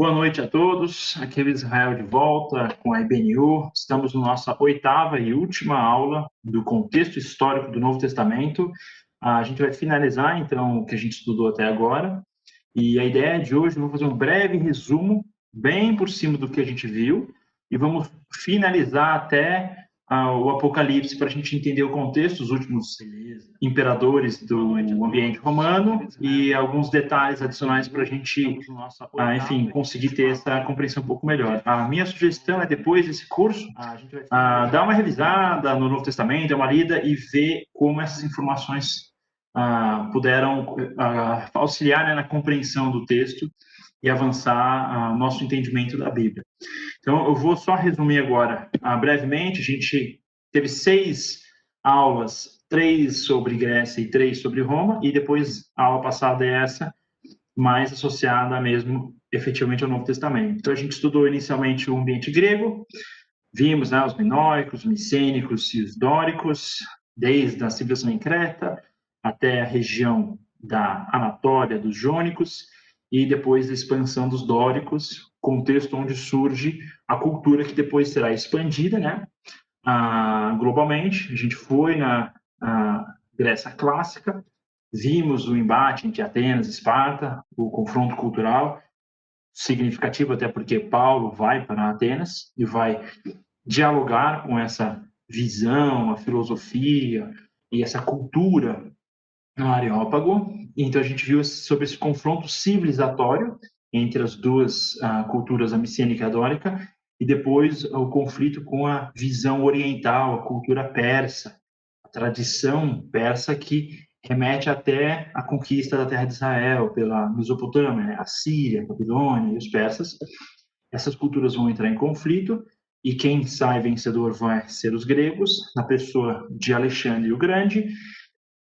Boa noite a todos. Aqui é o Israel de volta com a IBNU. Estamos na nossa oitava e última aula do contexto histórico do Novo Testamento. A gente vai finalizar, então, o que a gente estudou até agora. E a ideia de hoje, eu vou fazer um breve resumo, bem por cima do que a gente viu, e vamos finalizar até o Apocalipse, para a gente entender o contexto, os últimos imperadores do ambiente romano e alguns detalhes adicionais para a gente, enfim, conseguir ter essa compreensão um pouco melhor. A minha sugestão é, depois desse curso, dar uma revisada no Novo Testamento, dar uma lida e ver como essas informações puderam auxiliar, né, na compreensão do texto e avançar nosso entendimento da Bíblia. Então, eu vou só resumir agora brevemente. A gente teve 6 aulas, 3 sobre Grécia e 3 sobre Roma, e depois a aula passada é essa, mais associada mesmo, efetivamente, ao Novo Testamento. Então, a gente estudou inicialmente o ambiente grego, vimos, né, os minoicos, os micênicos e os dóricos, desde a civilização em Creta até a região da Anatólia, dos jônicos, e depois da expansão dos dóricos, contexto onde surge a cultura que depois será expandida, né, globalmente. A gente foi na Grécia clássica, vimos o embate entre Atenas e Esparta, o confronto cultural, significativo até porque Paulo vai para Atenas e vai dialogar com essa visão, a filosofia e essa cultura no Areópago. Então, a gente viu sobre esse confronto civilizatório entre as duas culturas, a micênica e a dórica, e depois o conflito com a visão oriental, a cultura persa, a tradição persa que remete até a conquista da terra de Israel pela Mesopotâmia, a Síria, a Babilônia e os persas. Essas culturas vão entrar em conflito, e quem sai vencedor vai ser os gregos, na pessoa de Alexandre o Grande.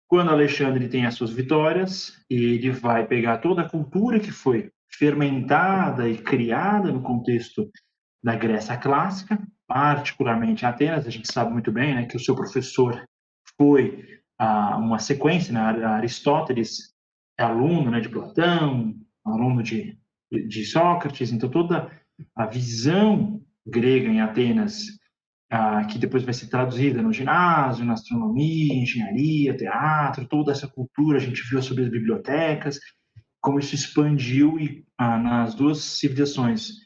Quando Alexandre tem as suas vitórias, ele vai pegar toda a cultura que foi fermentada e criada no contexto da Grécia clássica, particularmente em Atenas. A gente sabe muito bem, né, que o seu professor foi uma sequência, né, Aristóteles é aluno, né, de Platão, aluno de Sócrates. Então, toda a visão grega em Atenas, que depois vai ser traduzida no ginásio, na astronomia, engenharia, teatro, toda essa cultura, a gente viu sobre as bibliotecas, como isso expandiu nas duas civilizações,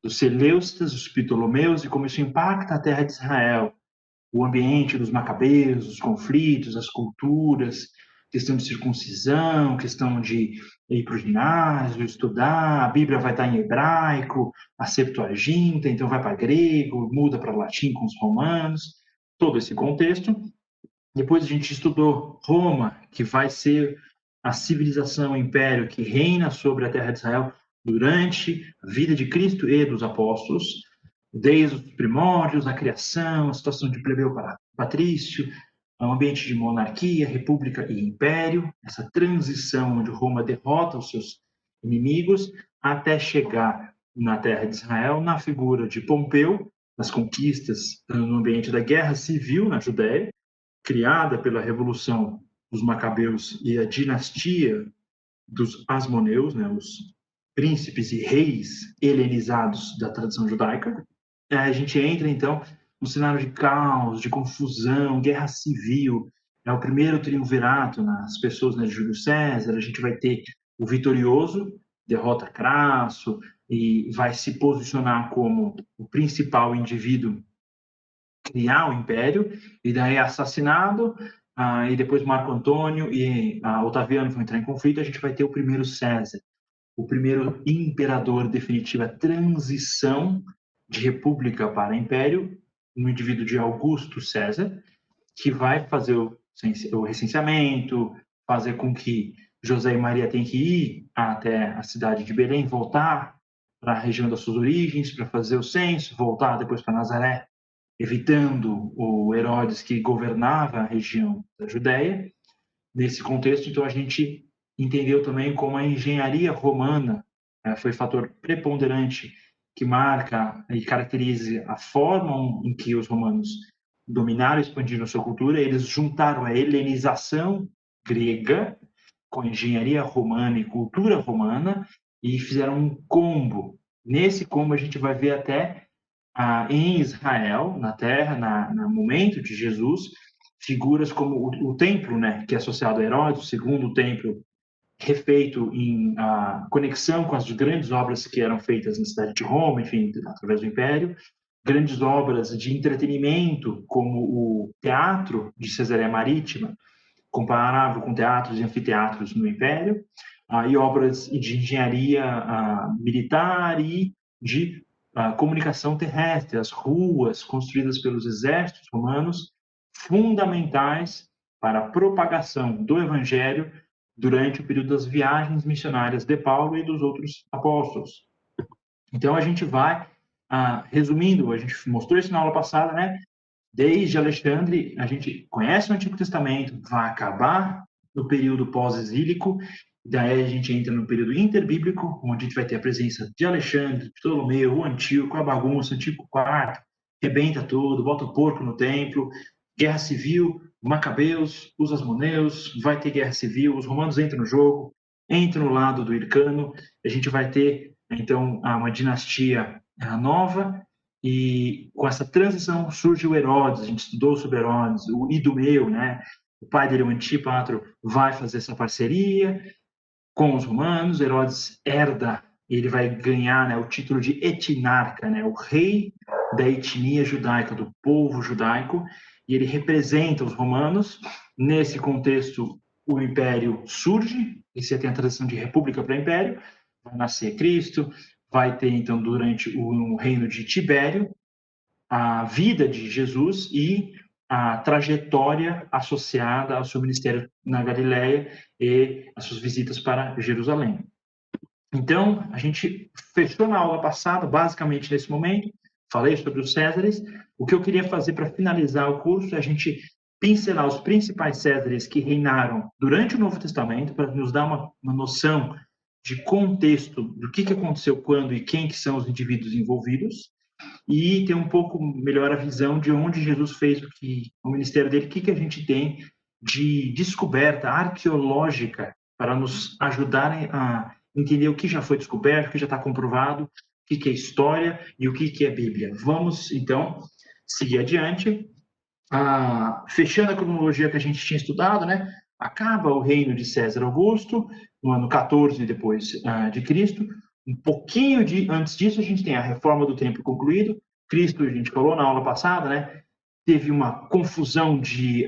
dos Seleucidas, os Ptolomeus, e como isso impacta a terra de Israel, o ambiente dos macabeus, os conflitos, as culturas, questão de circuncisão, questão de ir para o ginásio, estudar, a Bíblia vai estar em hebraico, a Septuaginta, então vai para grego, muda para latim com os romanos, todo esse contexto. Depois a gente estudou Roma, que vai ser a civilização, o império que reina sobre a terra de Israel durante a vida de Cristo e dos apóstolos, desde os primórdios, a criação, a situação de plebeu para patrício, um ambiente de monarquia, república e império, essa transição onde Roma derrota os seus inimigos, até chegar na terra de Israel, na figura de Pompeu, nas conquistas no ambiente da guerra civil na Judéia, criada pela Revolução dos Macabeus e a dinastia dos Asmoneus, né, os príncipes e reis helenizados da tradição judaica. A gente entra, então, num cenário de caos, de confusão, guerra civil. É o primeiro triunvirato nas pessoas, né, de Júlio César. A gente vai ter o vitorioso, derrota Crasso, e vai se posicionar como o principal indivíduo, criar o império, e daí é assassinado, e depois Marco Antônio e Otaviano vão entrar em conflito. A gente vai ter o primeiro César, o primeiro imperador definitivo, a transição de república para império, no indivíduo de Augusto César, que vai fazer o recenseamento, fazer com que José e Maria tenham que ir até a cidade de Belém, voltar para a região das suas origens, para fazer o censo, voltar depois para Nazaré, evitando o Herodes, que governava a região da Judéia. Nesse contexto, então, a gente entendeu também como a engenharia romana foi fator preponderante que marca e caracteriza a forma em que os romanos dominaram e expandiram sua cultura. Eles juntaram a helenização grega com a engenharia romana e cultura romana e fizeram um combo nesse como a gente vai ver até em Israel, na terra, no momento de Jesus, figuras como o templo, né, que é associado a Herodes, o segundo templo refeito em conexão com as grandes obras que eram feitas na cidade de Roma, enfim, através do Império, grandes obras de entretenimento, como o teatro de Cesareia Marítima, comparável com teatros e anfiteatros no Império, e obras de engenharia militar e de comunicação terrestre, as ruas construídas pelos exércitos romanos, fundamentais para a propagação do Evangelho durante o período das viagens missionárias de Paulo e dos outros apóstolos. Então, a gente vai, resumindo, a gente mostrou isso na aula passada, né? Desde Alexandre, a gente conhece o Antigo Testamento, vai acabar no período pós-exílico, daí a gente entra no período interbíblico, onde a gente vai ter a presença de Alexandre, Ptolomeu, o Antíoco, a bagunça, o Antíoco IV, rebenta tudo, bota o porco no templo, guerra civil, Macabeus, os Asmoneus, vai ter guerra civil, os romanos entram no jogo, entram no lado do Hircano, a gente vai ter, então, uma dinastia nova, e com essa transição surge o Herodes, a gente estudou sobre Herodes, o Idumeu, né? O pai dele, o Antípatro, vai fazer essa parceria com os romanos, Herodes herda, ele vai ganhar, né, o título de etinarca, né? O rei da etnia judaica, do povo judaico, e ele representa os romanos. Nesse contexto, o império surge, e você tem a transição de república para império, vai nascer Cristo, vai ter, então, durante o reino de Tibério, a vida de Jesus e a trajetória associada ao seu ministério na Galileia e as suas visitas para Jerusalém. Então, a gente fechou na aula passada, basicamente nesse momento, falei sobre os Césares. O que eu queria fazer para finalizar o curso é a gente pincelar os principais Césares que reinaram durante o Novo Testamento, para nos dar uma noção de contexto do que aconteceu quando e quem que são os indivíduos envolvidos, e ter um pouco melhor a visão de onde Jesus fez o ministério dele, o que a gente tem de descoberta arqueológica para nos ajudarem a entender o que já foi descoberto, o que já está comprovado, o que é história e o que é Bíblia. Vamos, então, seguir adiante. Fechando a cronologia que a gente tinha estudado, né? Acaba o reino de César Augusto, no ano 14 depois de Cristo. Um pouquinho antes disso, a gente tem a reforma do templo concluído. Cristo, a gente falou na aula passada, né? Teve uma confusão de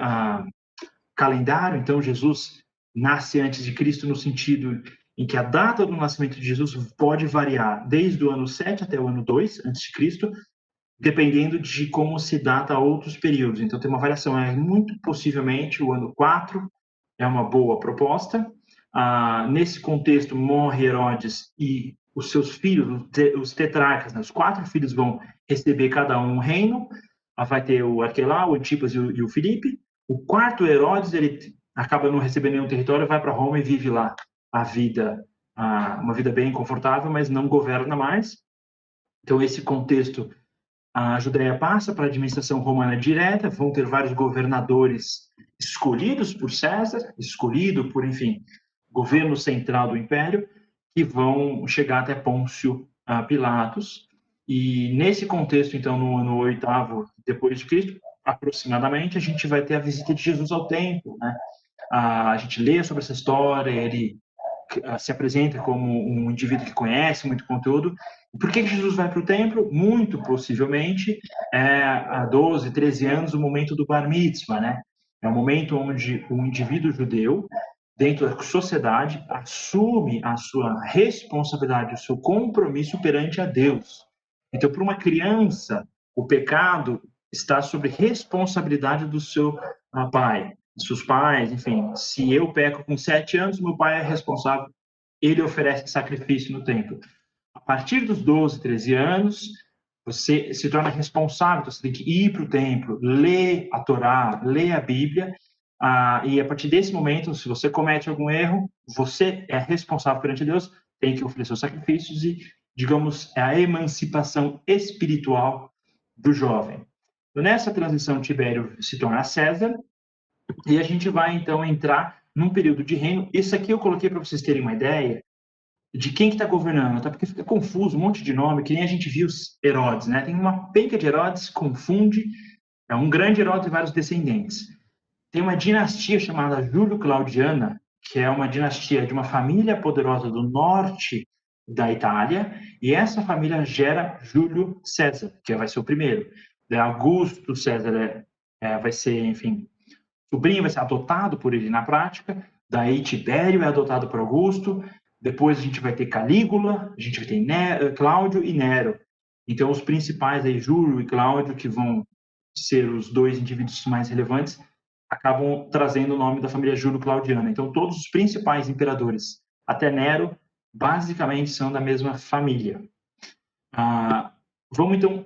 calendário, então Jesus nasce antes de Cristo no sentido em que a data do nascimento de Jesus pode variar desde o ano 7 até o ano 2 antes de Cristo, dependendo de como se data outros períodos. Então, tem uma variação. Muito possivelmente o ano 4 é uma boa proposta. Nesse contexto, morre Herodes e os seus filhos, os tetrarcas, né, os 4 filhos vão receber cada um reino. Vai ter o Arquelau, o Antipas e o Filipe. O 4º Herodes, ele acaba não recebendo nenhum território, vai para Roma e vive lá a vida, uma vida bem confortável, mas não governa mais. Então, esse contexto, a Judéia passa para a administração romana direta, vão ter vários governadores escolhidos por César, escolhido por, enfim, governo central do império, que vão chegar até Pôncio Pilatos. E nesse contexto, então, no ano 8º depois de Cristo, aproximadamente, a gente vai ter a visita de Jesus ao templo, né? A gente lê sobre essa história, ele se apresenta como um indivíduo que conhece muito conteúdo. Por que Jesus vai para o templo? Muito possivelmente, há 12, 13 anos, o momento do Bar Mitzvah, né? É o momento onde o indivíduo judeu, dentro da sociedade, assume a sua responsabilidade, o seu compromisso perante a Deus. Então, para uma criança, o pecado está sob responsabilidade do seu pai, dos seus pais, enfim. Se eu peco com 7 anos, meu pai é responsável, ele oferece sacrifício no templo. A partir dos 12, 13 anos, você se torna responsável, você tem que ir para o templo, ler a Torá, ler a Bíblia, e a partir desse momento, se você comete algum erro, você é responsável perante Deus, tem que oferecer os sacrifícios e, digamos, é a emancipação espiritual do jovem. Então, nessa transição, Tibério se torna César, e a gente vai, então, entrar num período de reino. Isso aqui eu coloquei para vocês terem uma ideia, de quem que está governando, até porque fica confuso, um monte de nome, que nem a gente viu os Herodes, né? Tem uma penca de Herodes, confunde, é um grande Herodes e vários descendentes. Tem uma dinastia chamada Júlio-Claudiana, que é uma dinastia de uma família poderosa do norte da Itália, e essa família gera Júlio César, que vai ser o primeiro. Augusto César vai ser, enfim, sobrinho vai ser adotado por ele na prática, daí Tibério é adotado por Augusto, depois a gente vai ter Calígula, a gente vai ter Cláudio e Nero. Então, os principais aí, Júlio e Cláudio, que vão ser os dois indivíduos mais relevantes, acabam trazendo o nome da família Júlio-Claudiana. Então, todos os principais imperadores, até Nero, basicamente são da mesma família. Vamos, então,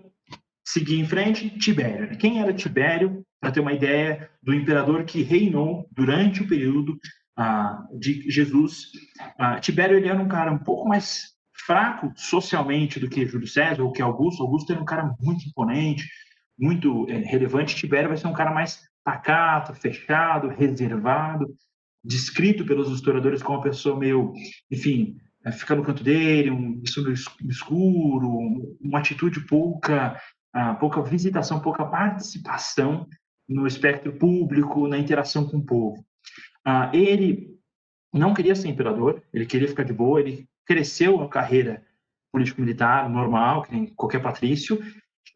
seguir em frente. Tibério. Quem era Tibério? Para ter uma ideia do imperador que reinou durante o período de Jesus. Tibério ele era um cara um pouco mais fraco socialmente do que Júlio César ou que Augusto. Augusto era um cara muito imponente, muito relevante. Tibério vai ser um cara mais pacato, fechado, reservado, descrito pelos historiadores como uma pessoa meio, enfim, fica no canto dele, escuro, uma atitude pouca visitação, pouca participação no espectro público, na interação com o povo. Ele não queria ser imperador, ele queria ficar de boa, ele cresceu a carreira político-militar normal, que nem qualquer patrício,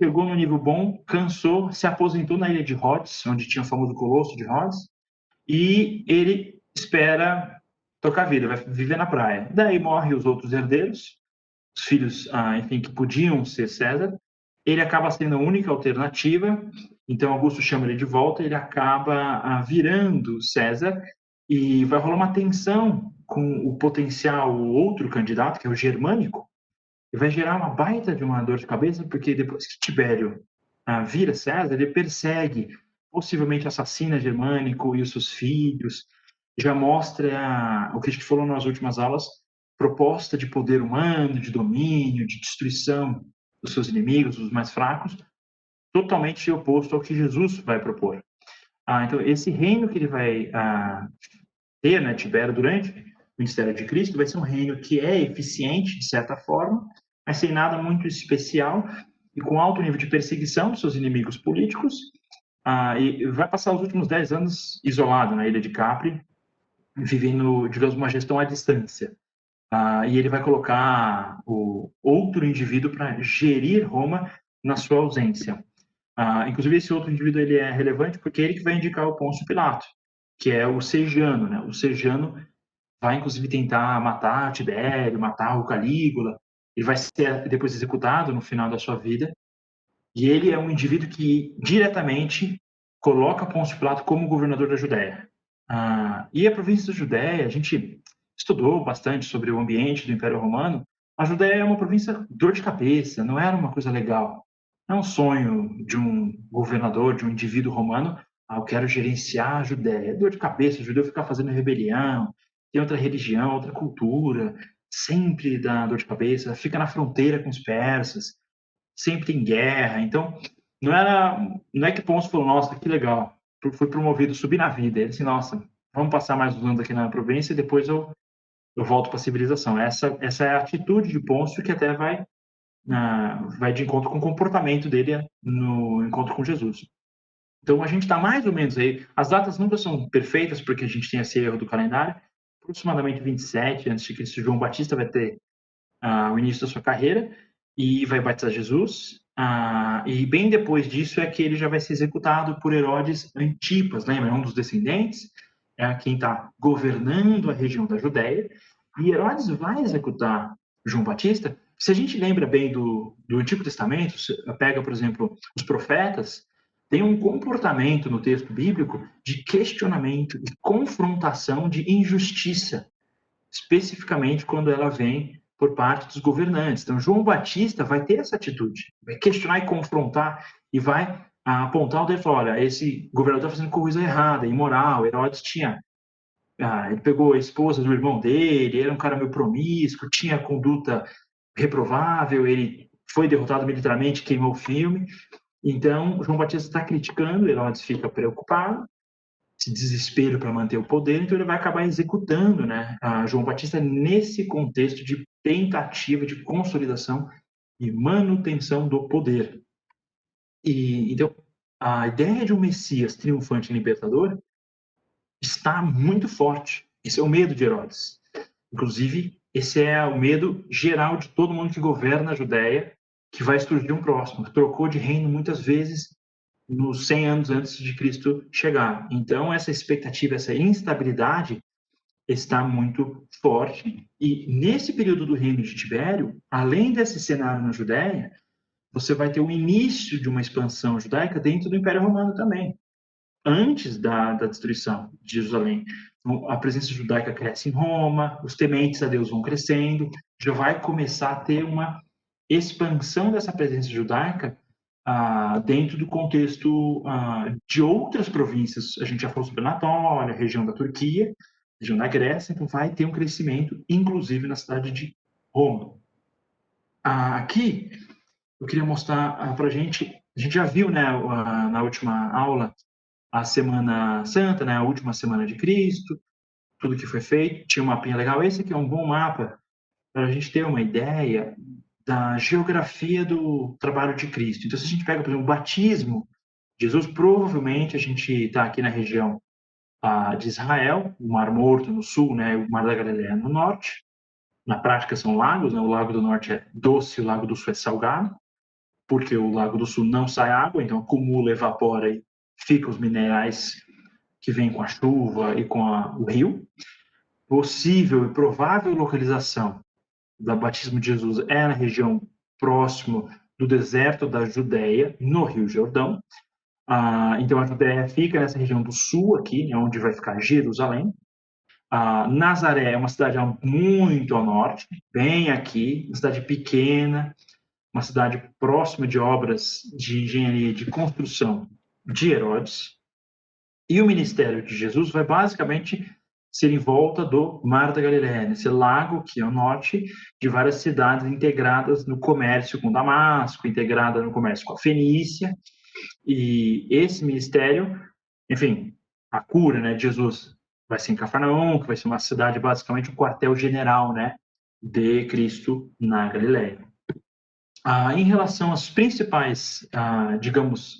chegou no nível bom, cansou, se aposentou na ilha de Rhodes, onde tinha o famoso Colosso de Rhodes, e ele espera tocar a vida, vai viver na praia. Daí morrem os outros herdeiros, os filhos, enfim, que podiam ser César. Ele acaba sendo a única alternativa, então Augusto chama ele de volta, ele acaba virando César, e vai rolar uma tensão com o potencial outro candidato, que é o Germânico, e vai gerar uma baita de uma dor de cabeça, porque depois que Tibério vira César, ele persegue, possivelmente assassina Germânico e os seus filhos, já mostra o que a gente falou nas últimas aulas, proposta de poder humano, de domínio, de destruição dos seus inimigos, dos mais fracos, totalmente oposto ao que Jesus vai propor. Então, esse reino que ele vai ter, né, Tibério, durante o ministério de Cristo, vai ser um reino que é eficiente, de certa forma, mas sem nada muito especial e com alto nível de perseguição dos seus inimigos políticos, e vai passar os últimos 10 anos isolado na ilha de Capri, vivendo, digamos, uma gestão à distância. E ele vai colocar o outro indivíduo para gerir Roma na sua ausência. Inclusive, esse outro indivíduo ele é relevante porque é ele que vai indicar o Pôncio Pilato, que é o Sejano, né? O Sejano vai, inclusive, tentar matar Tibério, matar o Calígula. Ele vai ser depois executado no final da sua vida. E ele é um indivíduo que diretamente coloca Pôncio Pilato como governador da Judéia. E a província da Judéia, a gente estudou bastante sobre o ambiente do Império Romano. A Judéia é uma província dor de cabeça, não era uma coisa legal. Não é um sonho de um governador, de um indivíduo romano, eu quero gerenciar a Judéia. É dor de cabeça, o judeu ficar fazendo rebelião, tem outra religião, outra cultura, sempre dá dor de cabeça, fica na fronteira com os persas, sempre tem guerra. Então, não é que Pôncio falou, nossa, que legal, fui promovido, subi na vida. Ele disse, nossa, vamos passar mais uns anos aqui na província e depois eu volto para a civilização. Essa é a atitude de Pôncio que até vai de encontro com o comportamento dele no encontro com Jesus. Então, a gente está mais ou menos aí. As datas nunca são perfeitas, porque a gente tem esse erro do calendário. Aproximadamente 27 antes de Cristo, João Batista vai ter o início da sua carreira e vai batizar Jesus. E bem depois disso é que ele já vai ser executado por Herodes Antipas, lembra? Um dos descendentes, é quem está governando a região da Judéia. E Herodes vai executar João Batista. Se a gente lembra bem do Antigo Testamento, pega, por exemplo, os profetas, tem um comportamento no texto bíblico de questionamento e confrontação de injustiça, especificamente quando ela vem por parte dos governantes. Então, João Batista vai ter essa atitude, vai questionar e confrontar e vai apontar o dedo e falar, olha, esse governador está fazendo coisa errada, imoral. Herodes tinha ele pegou a esposa do irmão dele, era um cara meio promíscuo, tinha conduta reprovável, ele foi derrotado militarmente, queimou o filme. Então, João Batista está criticando, Herodes fica preocupado, esse desespero para manter o poder, então ele vai acabar executando, né, a João Batista nesse contexto de tentativa de consolidação e manutenção do poder. E então a ideia de um Messias triunfante e libertador está muito forte. Esse é o medo de Herodes. Inclusive, esse é o medo geral de todo mundo que governa a Judéia, que vai surgir um próximo. Trocou de reino muitas vezes nos 100 anos antes de Cristo chegar. Então, essa expectativa, essa instabilidade está muito forte. E nesse período do reino de Tibério, além desse cenário na Judéia, você vai ter o início de uma expansão judaica dentro do Império Romano também, antes da destruição de Jerusalém. Então, a presença judaica cresce em Roma, os tementes a Deus vão crescendo, já vai começar a ter uma expansão dessa presença judaica dentro do contexto de outras províncias. A gente já falou sobre a Anatólia, a região da Turquia, a região da Grécia, então vai ter um crescimento, inclusive na cidade de Roma. Aqui, eu queria mostrar para a gente já viu, né, na última aula, a Semana Santa, né, a última semana de Cristo, tudo que foi feito, tinha um mapinha legal. Esse aqui é um bom mapa para a gente ter uma ideia da geografia do trabalho de Cristo. Então, se a gente pega, por exemplo, o batismo de Jesus, provavelmente a gente está aqui na região de Israel, o Mar Morto no sul, né, o Mar da Galileia no norte. Na prática são lagos, né, o Lago do Norte é doce, o Lago do Sul é salgado, porque o Lago do Sul não sai água, então acumula, evapora e fica os minerais que vêm com a chuva e com o rio. Possível e provável localização do batismo de Jesus é na região próximo do deserto da Judéia, no Rio Jordão. Então a Judéia fica nessa região do sul aqui, onde vai ficar Jerusalém. Nazaré é uma cidade muito ao norte, bem aqui, uma cidade pequena, uma cidade próxima de obras de engenharia e de construção de Herodes. E o ministério de Jesus vai basicamente ser em volta do Mar da Galileia, esse lago que é o norte de várias cidades integradas no comércio com Damasco, integrada no comércio com a Fenícia. E esse ministério, enfim, a cura, né, de Jesus vai ser em Cafarnaum, que vai ser uma cidade basicamente um quartel-general, né, de Cristo na Galileia. Em relação às principais, digamos,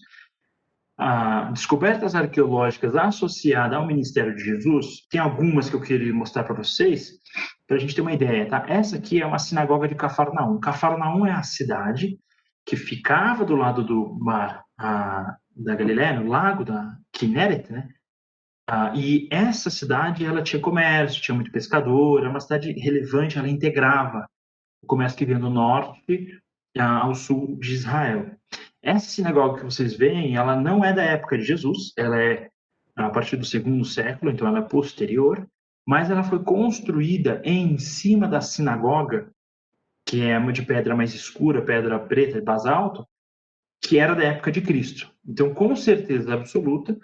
descobertas arqueológicas associadas ao ministério de Jesus, tem algumas que eu queria mostrar para vocês, para a gente ter uma ideia, tá? Essa aqui é uma sinagoga de Cafarnaum. Cafarnaum é a cidade que ficava do lado do mar da Galileia, no lago da Quinéret, né? E essa cidade, ela tinha comércio, tinha muito pescador, era uma cidade relevante, ela integrava o comércio que vinha do norte ao sul de Israel. Essa sinagoga que vocês veem, ela não é da época de Jesus, ela é a partir do segundo século, então ela é posterior, mas ela foi construída em cima da sinagoga, que é uma de pedra mais escura, pedra preta, basalto, que era da época de Cristo. Então, com certeza absoluta,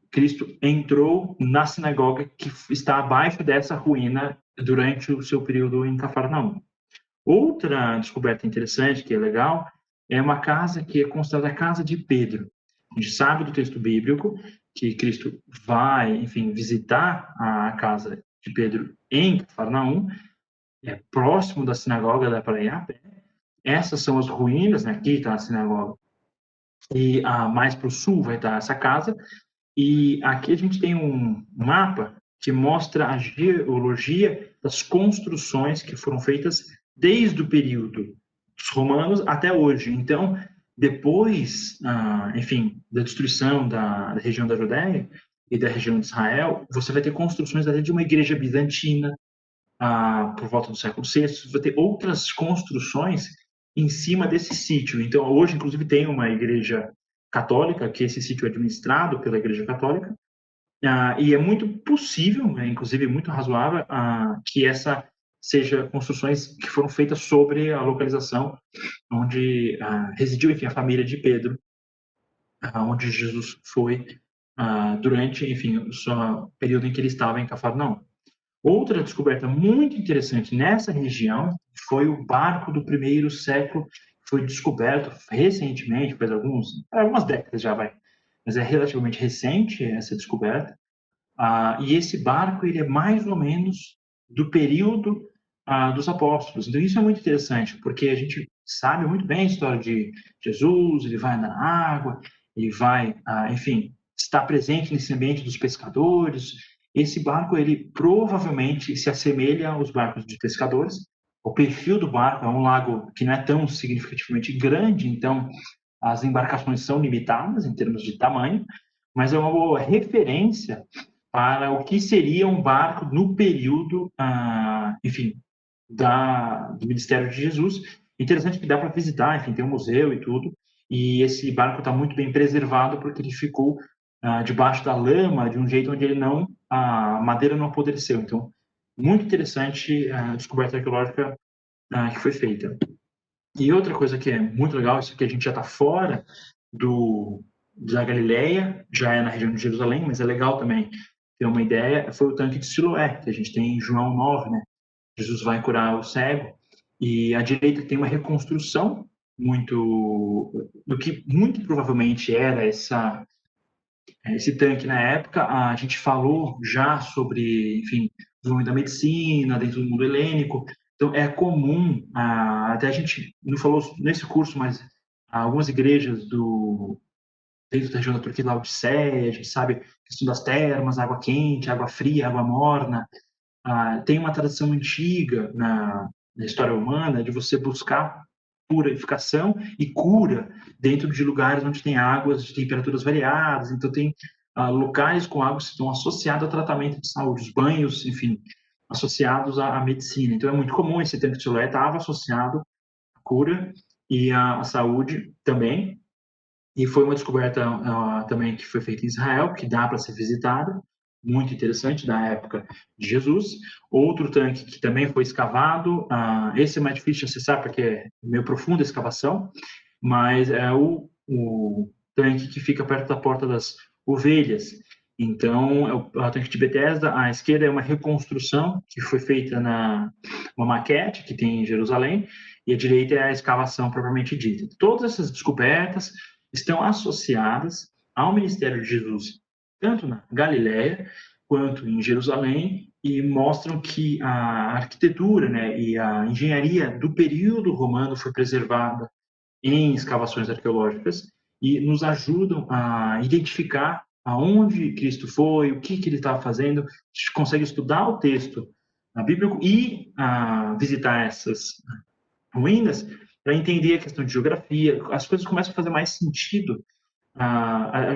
Cristo entrou na sinagoga que está abaixo dessa ruína durante o seu período em Cafarnaum. Outra descoberta interessante, que é legal, é uma casa que é considerada a casa de Pedro. A gente sabe do texto bíblico que Cristo vai, enfim, visitar a casa de Pedro em Cafarnaum, próximo da sinagoga, dá para ir a pé. Essas são as ruínas, né? Aqui está a sinagoga. E mais para o sul vai estar essa casa. E aqui a gente tem um mapa que mostra a geologia das construções que foram feitas desde o período dos romanos até hoje. Então, depois, enfim, da destruição da região da Judéia e da região de Israel, você vai ter construções até de uma igreja bizantina, por volta do século VI, você vai ter outras construções em cima desse sítio. Então, hoje, inclusive, tem uma igreja católica, que esse sítio é administrado pela Igreja Católica, e é muito possível, né, inclusive muito razoável, que essa seja construções que foram feitas sobre a localização onde residiu, enfim, a família de Pedro, onde Jesus foi durante, enfim, o período em que ele estava em Cafarnaum. Outra descoberta muito interessante nessa região foi o barco do I século, que foi descoberto recentemente, faz algumas décadas já vai, mas é relativamente recente essa descoberta. E esse barco ele é mais ou menos do período dos apóstolos. Então isso é muito interessante, porque a gente sabe muito bem a história de Jesus, ele vai andar na água, ele vai, enfim, estar presente nesse ambiente dos pescadores. Esse barco ele provavelmente se assemelha aos barcos de pescadores. O perfil do barco é um lago que não é tão significativamente grande, então as embarcações são limitadas em termos de tamanho, mas é uma boa referência para o que seria um barco no período, enfim, do Ministério de Jesus. Interessante que dá para visitar, enfim, tem um museu e tudo, e esse barco está muito bem preservado porque ele ficou debaixo da lama de um jeito onde ele não, a madeira não apodreceu. Então, muito interessante a descoberta arqueológica que foi feita. E outra coisa que é muito legal, isso que a gente já está fora da Galileia, já é na região de Jerusalém, mas é legal também ter uma ideia, foi o tanque de Siloé, que a gente tem em João 9, né? Jesus vai curar o cego, e à direita tem uma reconstrução muito do que muito provavelmente era esse tanque na época. A gente falou já sobre, enfim, o desenvolvimento da medicina dentro do mundo helênico. Então, é comum, até a gente não falou nesse curso, mas algumas igrejas dentro da região da Turquia, Laodiceia, a gente sabe a questão das termas, água quente, água fria, água morna. Tem uma tradição antiga na história humana de você buscar purificação e cura dentro de lugares onde tem águas de temperaturas variadas. Então, tem locais com águas que estão associados a tratamento de saúde, os banhos, enfim, associados à medicina. Então, é muito comum esse tanque de Siloé estava associado à cura e à saúde também. E foi uma descoberta também que foi feita em Israel, que dá para ser visitada, muito interessante, da época de Jesus. Outro tanque que também foi escavado, esse é mais difícil de acessar porque é meio profunda a escavação, mas é o tanque que fica perto da Porta das Ovelhas. Então, é o tanque de Betesda. À esquerda é uma reconstrução que foi feita uma maquete que tem em Jerusalém, e à direita é a escavação propriamente dita. Todas essas descobertas estão associadas ao ministério de Jesus, tanto na Galiléia quanto em Jerusalém, e mostram que a arquitetura, né, e a engenharia do período romano foi preservada em escavações arqueológicas e nos ajudam a identificar aonde Cristo foi, o que ele estava fazendo. A gente consegue estudar o texto bíblico e visitar essas ruínas para entender a questão de geografia. As coisas começam a fazer mais sentido.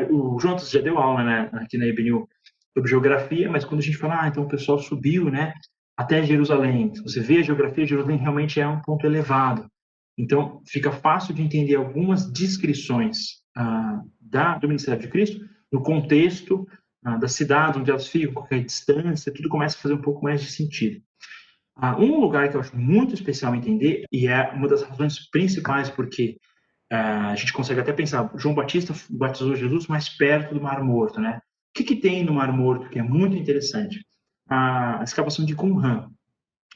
O Jonas já deu aula, né, aqui na IBNU sobre geografia, mas quando a gente fala, então o pessoal subiu, né, até Jerusalém. Se você vê a geografia, Jerusalém realmente é um ponto elevado. Então, fica fácil de entender algumas descrições do ministério de Cristo no contexto da cidade onde elas ficam, qualquer distância, tudo começa a fazer um pouco mais de sentido. Um lugar que eu acho muito especial entender, e é uma das razões principais porque a gente consegue até pensar, João Batista batizou Jesus mais perto do Mar Morto, né? O que tem no Mar Morto que é muito interessante? A escavação de Qumran.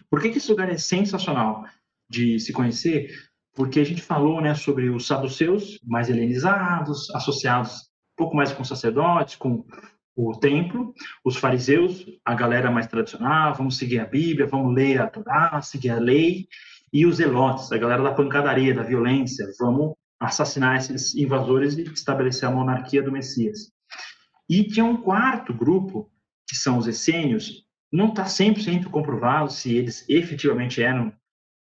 Por que esse lugar é sensacional de se conhecer? Porque a gente falou, né, sobre os saduceus mais helenizados, associados um pouco mais com sacerdotes, com o templo, os fariseus, a galera mais tradicional, vamos seguir a Bíblia, vamos ler a Torá, seguir a lei, e os zelotes, a galera da pancadaria, da violência, vamos assassinar esses invasores e estabelecer a monarquia do Messias. E tinha um quarto grupo, que são os essênios, não está 100% comprovado se eles efetivamente eram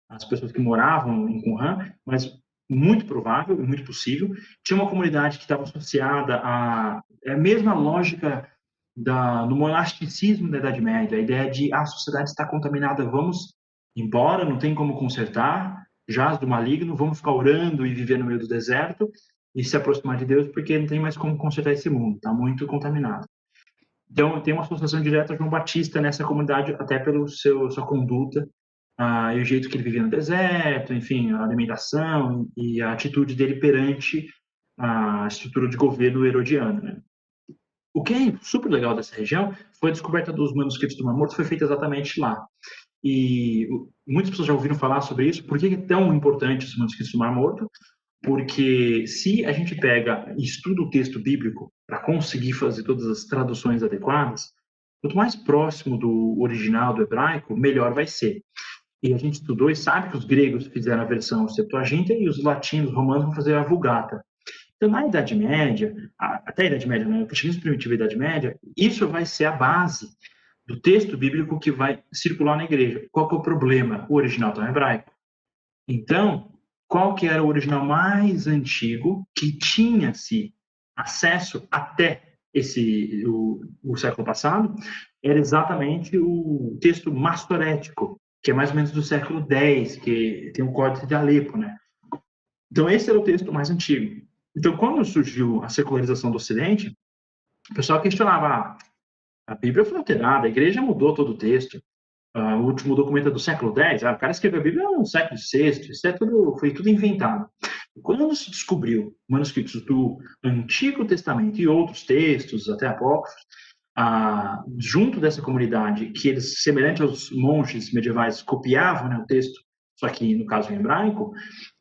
as pessoas que moravam em Qumran, mas muito provável e muito possível. Tinha uma comunidade que estava associada à mesma lógica no monasticismo da Idade Média, a ideia de a sociedade está contaminada, vamos embora, não tem como consertar, jaz do maligno, vamos ficar orando e viver no meio do deserto e se aproximar de Deus, porque não tem mais como consertar esse mundo, está muito contaminado. Então, tem uma associação direta a João Batista nessa comunidade, até pela sua conduta e o jeito que ele vivia no deserto, enfim, a alimentação e a atitude dele perante a estrutura de governo herodiano, né? O que é super legal dessa região foi a descoberta dos manuscritos do Mar Morto, foi feita exatamente lá. E muitas pessoas já ouviram falar sobre isso. Por que é tão importante os manuscritos do Mar Morto? Porque se a gente pega e estuda o texto bíblico para conseguir fazer todas as traduções adequadas, quanto mais próximo do original do hebraico, melhor vai ser. E a gente estudou e sabe que os gregos fizeram a versão Septuaginta e os latinos, os romanos vão fazer a Vulgata. Então, na Idade Média, até a Idade Média, no cristianismo primitivo e Idade Média, isso vai ser a base do texto bíblico que vai circular na igreja. Qual que é o problema? O original está em hebraico. Então, qual que era o original mais antigo que tinha-se acesso até o século passado? Era exatamente o texto mastorético, que é mais ou menos do século X, que tem o Códice de Alepo, né? Então, esse era o texto mais antigo. Então, quando surgiu a secularização do Ocidente, o pessoal questionava, a Bíblia foi alterada, a igreja mudou todo o texto, o último documento é do século X, o cara escreveu a Bíblia no século VI, isso foi tudo inventado. Quando se descobriu manuscritos do Antigo Testamento e outros textos, até apócrifos, junto dessa comunidade, que eles, semelhante aos monges medievais, copiavam, né, o texto, só que no caso em hebraico,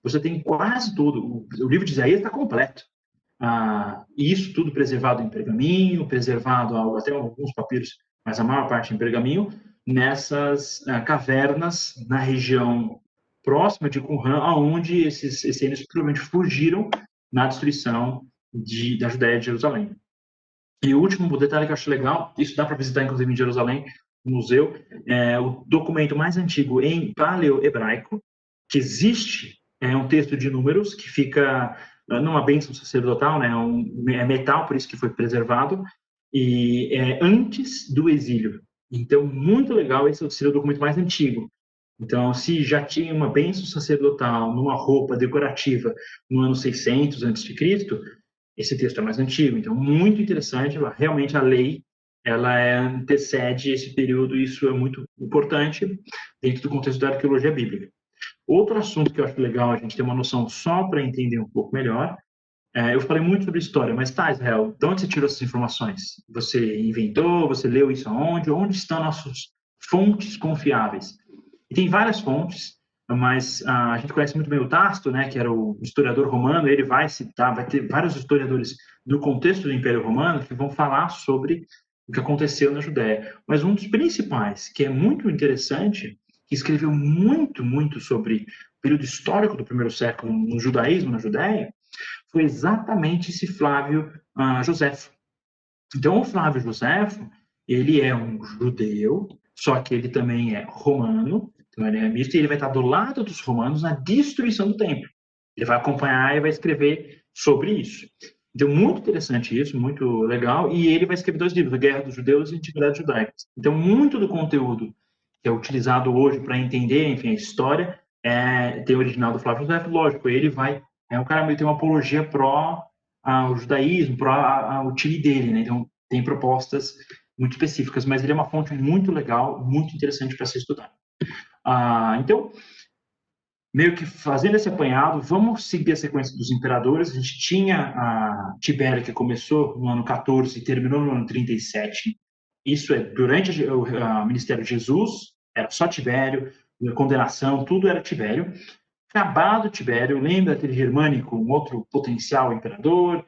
você tem quase todo, o livro de Isaías está completo. E isso tudo preservado em pergaminho, preservado até alguns papiros, mas a maior parte em pergaminho, nessas cavernas na região próxima de Qumran, aonde esses essênios provavelmente fugiram na destruição da Judéia de Jerusalém. E o último detalhe que eu acho legal, isso dá para visitar inclusive em Jerusalém, no museu, é o documento mais antigo em paleo-hebraico que existe, é um texto de números que fica numa bênção sacerdotal, né? É metal, por isso que foi preservado, e é antes do exílio. Então, muito legal, esse seria o documento mais antigo. Então, se já tinha uma bênção sacerdotal numa roupa decorativa no ano 600 a.C., esse texto é mais antigo. Então, muito interessante, realmente a lei ela antecede esse período, e isso é muito importante dentro do contexto da arqueologia bíblica. Outro assunto que eu acho legal a gente ter uma noção só para entender um pouco melhor, eu falei muito sobre história, mas tá, Israel, de onde você tirou essas informações? Você inventou? Você leu isso aonde? Onde estão nossas fontes confiáveis? E tem várias fontes, mas a gente conhece muito bem o Tácito, né, que era o historiador romano, ele vai citar, vai ter vários historiadores do contexto do Império Romano que vão falar sobre o que aconteceu na Judéia. Mas um dos principais, que é muito interessante, que escreveu muito, muito sobre o período histórico do primeiro século no judaísmo, na Judéia, foi exatamente esse Flávio Joséfo. Então, o Flávio Joséfo, ele é um judeu, só que ele também é romano, então ele é misto, e ele vai estar do lado dos romanos na destruição do templo. Ele vai acompanhar e vai escrever sobre isso. Então, muito interessante isso, muito legal, e ele vai escrever 2 livros, A Guerra dos Judeus e Antiguidades Judaicas. Então, muito do conteúdo que é utilizado hoje para entender, enfim, a história, tem o original do Flávio Joséfo, lógico, ele é um cara que tem uma apologia pró ao judaísmo, pró o time dele, né? Então, tem propostas muito específicas, mas ele é uma fonte muito legal, muito interessante para ser estudado. Então, meio que fazendo esse apanhado, vamos seguir a sequência dos imperadores. A gente tinha a Tibério, que começou no ano 14 e terminou no ano 37. Isso é durante o ministério de Jesus, era só Tibério, a condenação, tudo era Tibério. Acabado Tibério, lembra aquele Germânico, um outro potencial imperador,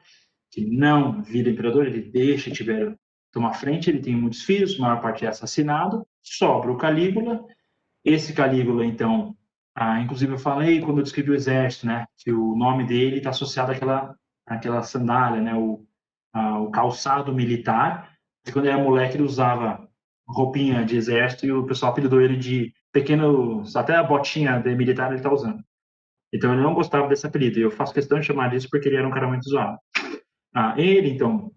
que não vira imperador, ele deixa Tibério tomar frente, ele tem muitos filhos, a maior parte é assassinado, sobra o Calígula. Esse Calígula, então, inclusive eu falei quando eu descrevi o exército, né, que o nome dele está associado àquela sandália, né, o calçado militar, e quando ele era moleque ele usava roupinha de exército e o pessoal apelidou ele de pequeno, até a botinha de militar ele está usando. Então ele não gostava desse apelido, e eu faço questão de chamar disso porque ele era um cara muito zoado. Ele, então,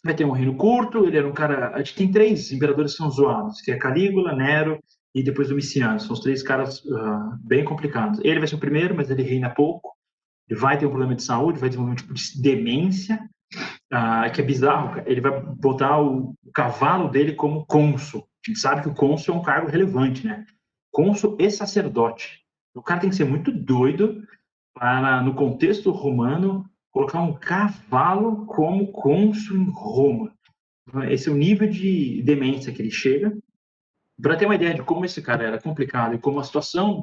vai ter um reino curto, ele era um cara... A gente tem 3 imperadores que são zoados, que é Calígula, Nero e depois Domiciano. São os 3 caras bem complicados. Ele vai ser o primeiro, mas ele reina pouco. Ele vai ter um problema de saúde, vai desenvolver um tipo de demência, que é bizarro. Ele vai botar o cavalo dele como cônsul. A gente sabe que o cônsul é um cargo relevante, né? Cônsul e sacerdote. O cara tem que ser muito doido para, no contexto romano, colocar um cavalo como cônsul em Roma. Esse é o nível de demência que ele chega. Para ter uma ideia de como esse cara era complicado e como a situação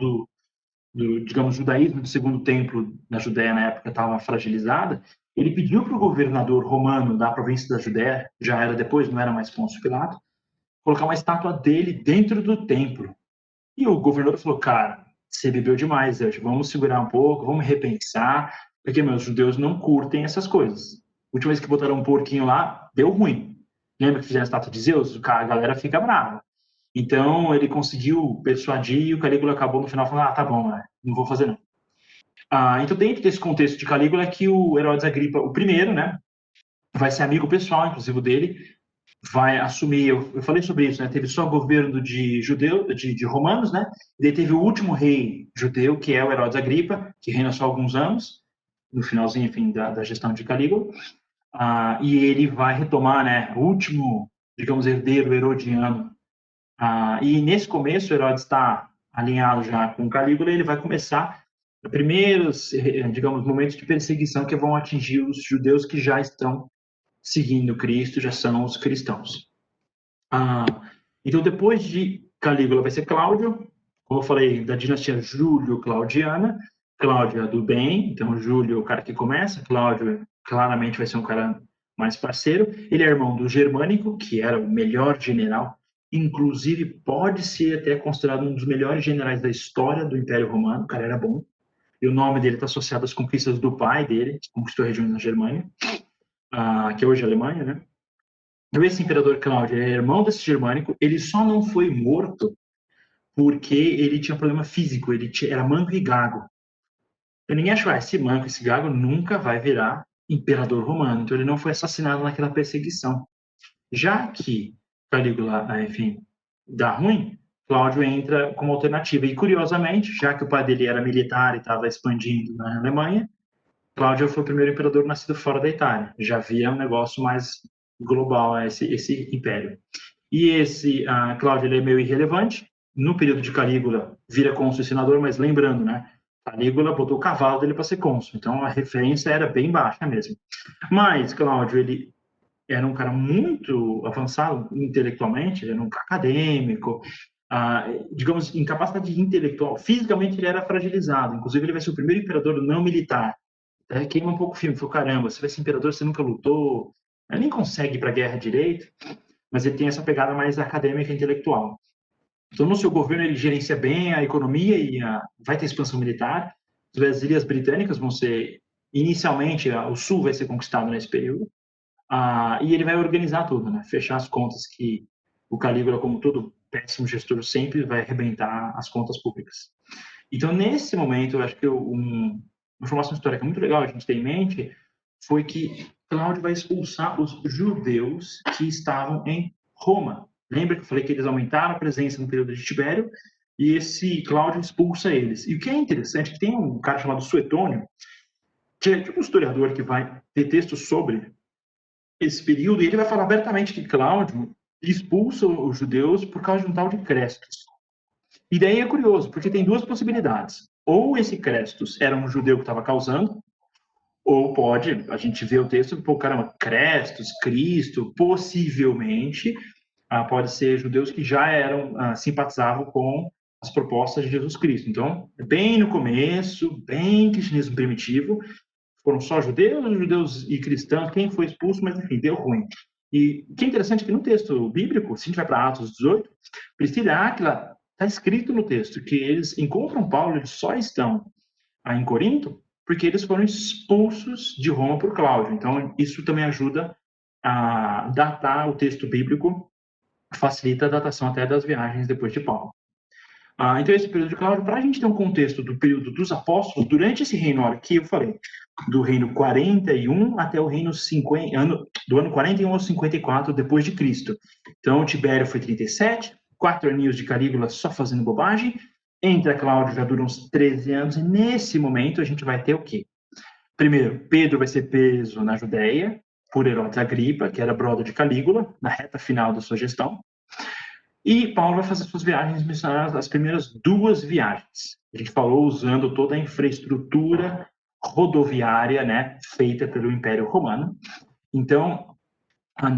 digamos, judaísmo do segundo templo na Judéia na época estava fragilizada, Ele pediu para o governador romano da província da Judéia, já era depois, não era mais Pôncio Pilato, colocar uma estátua dele dentro do templo. E o governador falou, cara, você bebeu demais, vamos segurar um pouco, vamos repensar, porque meus judeus não curtem essas coisas. A última vez que botaram um porquinho lá, deu ruim. Lembra que fizeram a estátua de Zeus? A galera fica brava. Então, ele conseguiu persuadir e o Calígula acabou no final falando, tá bom, não vou fazer não. Então, dentro desse contexto de Calígula, é que o Herodes Agripa, o primeiro, né, vai ser amigo pessoal, inclusive, dele, vai assumir, eu falei sobre isso, né, teve só governo de romanos, né, e daí teve o último rei judeu, que é o Herodes Agripa, que reina só alguns anos, no finalzinho, enfim, da gestão de Calígula, e ele vai retomar, né, o último, digamos, herdeiro herodiano. E nesse começo, Herodes está alinhado já com Calígula, e ele vai começar os primeiros, digamos, momentos de perseguição que vão atingir os judeus que já estão seguindo Cristo, já são os cristãos. Então, depois de Calígula vai ser Cláudio, como eu falei, da dinastia Júlio-Claudiana. Cláudio é do bem, então Júlio é o cara que começa, Cláudio claramente vai ser um cara mais parceiro. Ele é irmão do Germânico, que era o melhor general, inclusive pode ser até considerado um dos melhores generais da história do Império Romano, o cara era bom. E o nome dele está associado às conquistas do pai dele, que conquistou regiões na Germânia, que é hoje a Alemanha, né? Esse imperador Cláudio é irmão desse germânico, ele só não foi morto porque ele tinha um problema físico, era manco e gago. Então ninguém achou, esse manco, esse gago nunca vai virar imperador romano. Então ele não foi assassinado naquela perseguição. Já que Calígula, enfim, dá ruim, Cláudio entra como alternativa. E curiosamente, já que o pai dele era militar e estava expandindo na Alemanha, Cláudio foi o primeiro imperador nascido fora da Itália. Já havia um negócio mais global, esse império. E esse Cláudio ele é meio irrelevante. No período de Calígula, vira cônsul e senador, mas lembrando, né? Calígula botou o cavalo dele para ser cônsul, então a referência era bem baixa mesmo. Mas Cláudio, ele era um cara muito avançado intelectualmente, ele era um acadêmico, digamos, em capacidade intelectual. Fisicamente, ele era fragilizado. Inclusive, ele vai ser o primeiro imperador não militar. Queima um pouco o filme. Falou, caramba, você vai ser imperador, você nunca lutou, ele nem consegue ir para a guerra direito, mas ele tem essa pegada mais acadêmica e intelectual. Então, no seu governo, ele gerencia bem a economia e vai ter expansão militar. As ilhas britânicas vão ser, inicialmente, o sul vai ser conquistado nesse período, e ele vai organizar tudo, né? Fechar as contas que o Calígula, como todo péssimo gestor, sempre vai arrebentar as contas públicas. Então, nesse momento, eu acho que uma informação histórica muito legal a gente ter em mente foi que Cláudio vai expulsar os judeus que estavam em Roma. Lembra que eu falei que eles aumentaram a presença no período de Tibério? E esse Cláudio expulsa eles. E o que é interessante é que tem um cara chamado Suetônio, que é tipo um historiador que vai ter textos sobre esse período, e ele vai falar abertamente que Cláudio expulsa os judeus por causa de um tal de Crestos. E daí é curioso, porque tem duas possibilidades. Ou esse Crestos era um judeu que estava causando, ou pode, a gente vê o texto, pô, caramba, Crestos, Cristo, possivelmente, pode ser judeus que já simpatizavam com as propostas de Jesus Cristo. Então, bem no começo, bem cristianismo primitivo, foram só judeus e cristãos, quem foi expulso, mas enfim, deu ruim. E o que é interessante é que no texto bíblico, se a gente vai para Atos 18, Priscila e Áquila, está escrito no texto que eles encontram Paulo, eles só estão em Corinto porque eles foram expulsos de Roma por Cláudio. Então, isso também ajuda a datar o texto bíblico, facilita a datação até das viagens depois de Paulo. Então, esse período de Cláudio, para a gente ter um contexto do período dos apóstolos, durante esse reino que eu falei, do reino 41 até o reino 50, do ano 41 ao 54 depois de Cristo. Então, Tibério foi 37, 4 aninhos de Calígula só fazendo bobagem, entra Cláudio, já dura uns 13 anos, e nesse momento a gente vai ter o quê? Primeiro, Pedro vai ser preso na Judéia por Herodes Agripa, que era brother de Calígula, na reta final da sua gestão. E Paulo vai fazer suas viagens missionárias, as primeiras 2 viagens. A gente falou usando toda a infraestrutura rodoviária, né, feita pelo Império Romano. Então,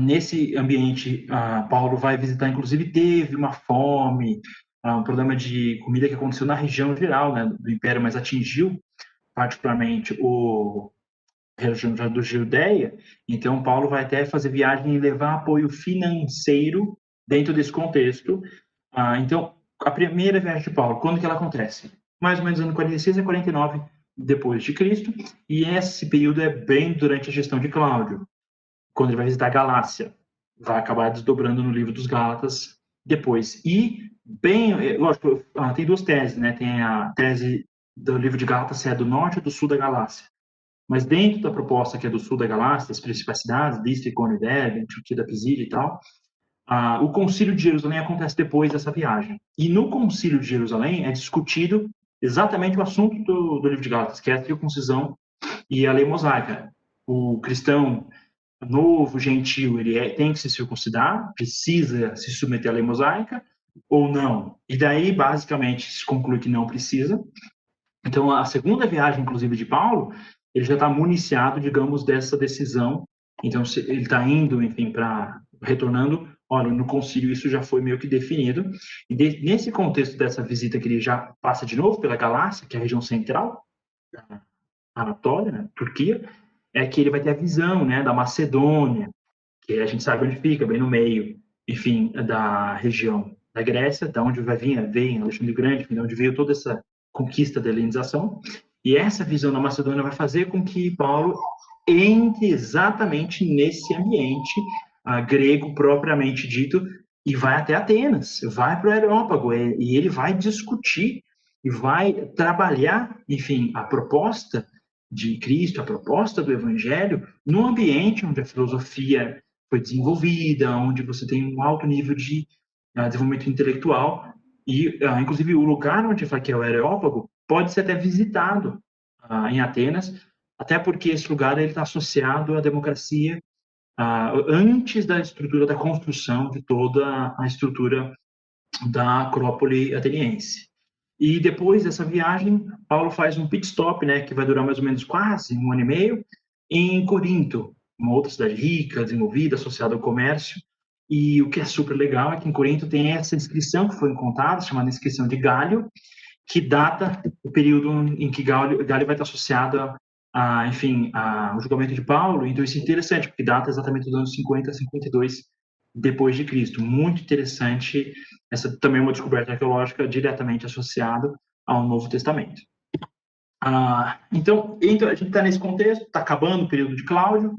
nesse ambiente, Paulo vai visitar, inclusive teve uma fome, um problema de comida que aconteceu na região geral, né, do Império, mas atingiu particularmente região já do Judéia, então Paulo vai até fazer viagem e levar apoio financeiro dentro desse contexto. Então, a primeira viagem de Paulo, quando que ela acontece? Mais ou menos ano 46 a 49 depois de Cristo, e esse período é bem durante a gestão de Cláudio, quando ele vai visitar a Galácia. Vai acabar desdobrando no livro dos Gálatas depois. E, bem, lógico, tem duas teses, né? Tem a tese do livro de Gálatas, se é do norte ou do sul da Galácia. Mas dentro da proposta que é do sul da Galácia, das principais cidades, Listra, Icônio e Derbe, Antioquia da Pisídia e tal, o Concílio de Jerusalém acontece depois dessa viagem. E no Concílio de Jerusalém é discutido exatamente o assunto do livro de Gálatas, que é a circuncisão e a lei mosaica. O cristão novo, gentil, ele tem que se circuncidar, precisa se submeter à lei mosaica ou não? E daí, basicamente, se conclui que não precisa. Então, a segunda viagem, inclusive, de Paulo, ele já está municiado, digamos, dessa decisão. Então, ele está indo, enfim, retornando, olha, no concílio isso já foi meio que definido. E nesse contexto dessa visita que ele já passa de novo pela Galácia, que é a região central da Anatólia, né, Turquia, é que ele vai ter a visão, né, da Macedônia, que a gente sabe onde fica, bem no meio, enfim, da região da Grécia, da onde vem Alexandre o Grande, de onde veio toda essa conquista da helenização. E essa visão da Macedônia vai fazer com que Paulo entre exatamente nesse ambiente grego propriamente dito e vai até Atenas, vai para o Areópago e ele vai discutir e vai trabalhar, enfim, a proposta de Cristo, a proposta do Evangelho, no ambiente onde a filosofia foi desenvolvida, onde você tem um alto nível de desenvolvimento intelectual e, inclusive, o lugar onde que é o Areópago pode ser até visitado em Atenas, até porque esse lugar está associado à democracia antes da estrutura da construção de toda a estrutura da Acrópole ateniense. E depois dessa viagem, Paulo faz um pit stop, né, que vai durar mais ou menos quase um ano e meio, em Corinto, uma outra cidade rica, desenvolvida, associada ao comércio. E o que é super legal é que em Corinto tem essa inscrição que foi encontrada, chamada inscrição de Galho, que data o período em que Galho vai estar associado enfim, ao julgamento de Paulo. Então isso é interessante, porque data exatamente dos anos 50 a 52 depois de Cristo. Muito interessante. Essa também é uma descoberta arqueológica diretamente associada ao Novo Testamento. Então, a gente está nesse contexto, está acabando o período de Cláudio,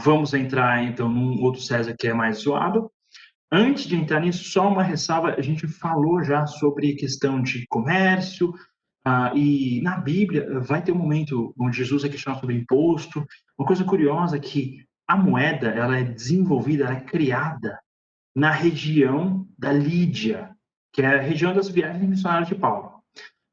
vamos entrar, então, num outro César que é mais zoado. Antes de entrar nisso, só uma ressalva, a gente falou já sobre questão de comércio, e na Bíblia vai ter um momento onde Jesus é questionado sobre imposto. Uma coisa curiosa é que a moeda, ela é desenvolvida, ela é criada na região da Lídia, que é a região das viagens missionárias de Paulo,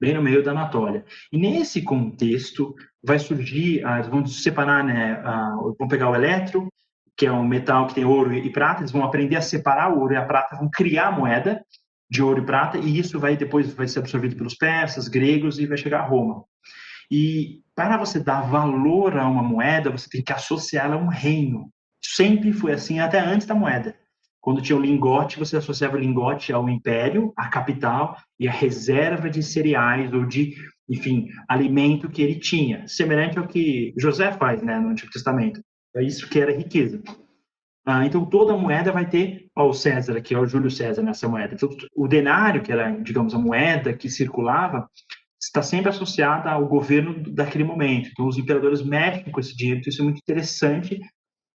bem no meio da Anatólia. E nesse contexto vai surgir, vamos separar, né, vamos pegar o eletro, que é um metal que tem ouro e prata, eles vão aprender a separar o ouro e a prata, vão criar a moeda de ouro e prata, e isso depois vai ser absorvido pelos persas, gregos, e vai chegar a Roma. E para você dar valor a uma moeda, você tem que associá-la a um reino. Sempre foi assim, até antes da moeda. Quando tinha o lingote, você associava o lingote ao império, à capital e à reserva de cereais ou de, enfim, alimento que ele tinha. Semelhante ao que José faz, né, no Antigo Testamento. É isso que era riqueza. Então, toda moeda vai ter o César aqui, o Júlio César nessa moeda. Então, o denário, que era, digamos, a moeda que circulava, está sempre associada ao governo daquele momento. Então, os imperadores mexem com esse dinheiro. Então, isso é muito interessante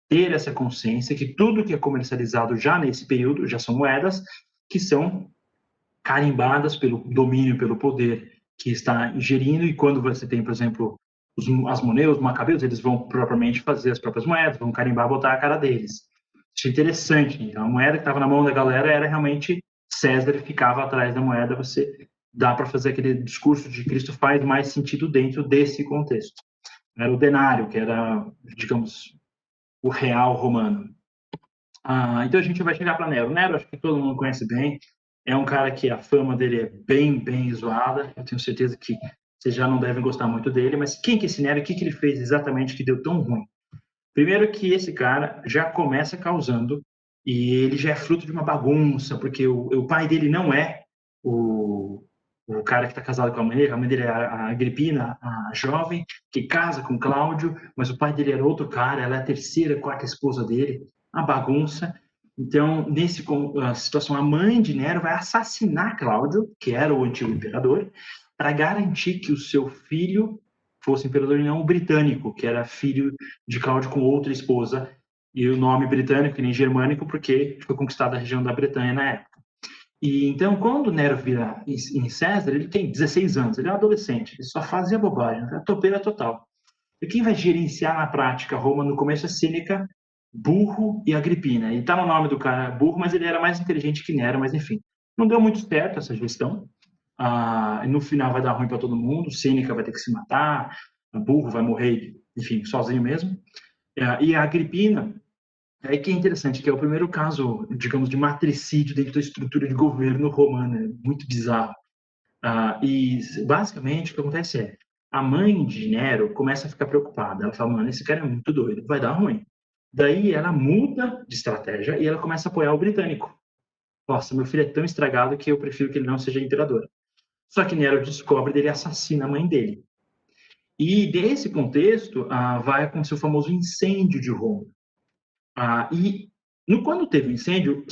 ter essa consciência que tudo que é comercializado já nesse período já são moedas que são carimbadas pelo domínio, pelo poder que está gerindo. E quando você tem, por exemplo, as monedas, os macabeus, eles vão propriamente fazer as próprias moedas, vão carimbar, botar a cara deles. Isso é interessante. Então, a moeda que estava na mão da galera era realmente César, ficava atrás da moeda. Você dá para fazer aquele discurso de Cristo faz mais sentido dentro desse contexto. Era o denário, que era, digamos, o real romano. Então a gente vai chegar para Nero. Nero, acho que todo mundo conhece bem. É um cara que a fama dele é bem, bem zoada. Eu tenho certeza que vocês já não devem gostar muito dele. Mas quem que é esse Nero? O que ele fez exatamente que deu tão ruim? Primeiro que esse cara já começa causando, e ele já é fruto de uma bagunça, porque o pai dele não é o o cara que está casado com a mãe dele é a Agripina, a jovem, que casa com Cláudio, mas o pai dele era outro cara, ela é a terceira, quarta esposa dele, a bagunça. Então, nessa situação, a mãe de Nero vai assassinar Cláudio, que era o antigo imperador, para garantir que o seu filho fosse imperador e não o britânico, que era filho de Cláudio com outra esposa, e o nome britânico, que nem germânico, porque foi conquistada a região da Bretanha na época. E então, quando Nero vira em César, ele tem 16 anos, ele é um adolescente, ele só fazia bobagem, é topeira total. E quem vai gerenciar na prática Roma no começo é Sêneca, burro e Agripina. E tá no nome do cara burro, mas ele era mais inteligente que Nero, mas enfim. Não deu muito certo essa gestão. No final vai dar ruim para todo mundo, Sêneca vai ter que se matar, o burro vai morrer, enfim, sozinho mesmo. E a Agripina, aí que é interessante, que é o primeiro caso, digamos, de matricídio dentro da estrutura de governo romana, muito bizarro. E, basicamente, o que acontece é, a mãe de Nero começa a ficar preocupada. Ela fala, mano, esse cara é muito doido, vai dar ruim. Daí ela muda de estratégia e ela começa a apoiar o britânico. Nossa, meu filho é tão estragado que eu prefiro que ele não seja imperador. Só que Nero descobre e ele assassina a mãe dele. E desse contexto, vai acontecer o famoso incêndio de Roma. E quando teve o incêndio,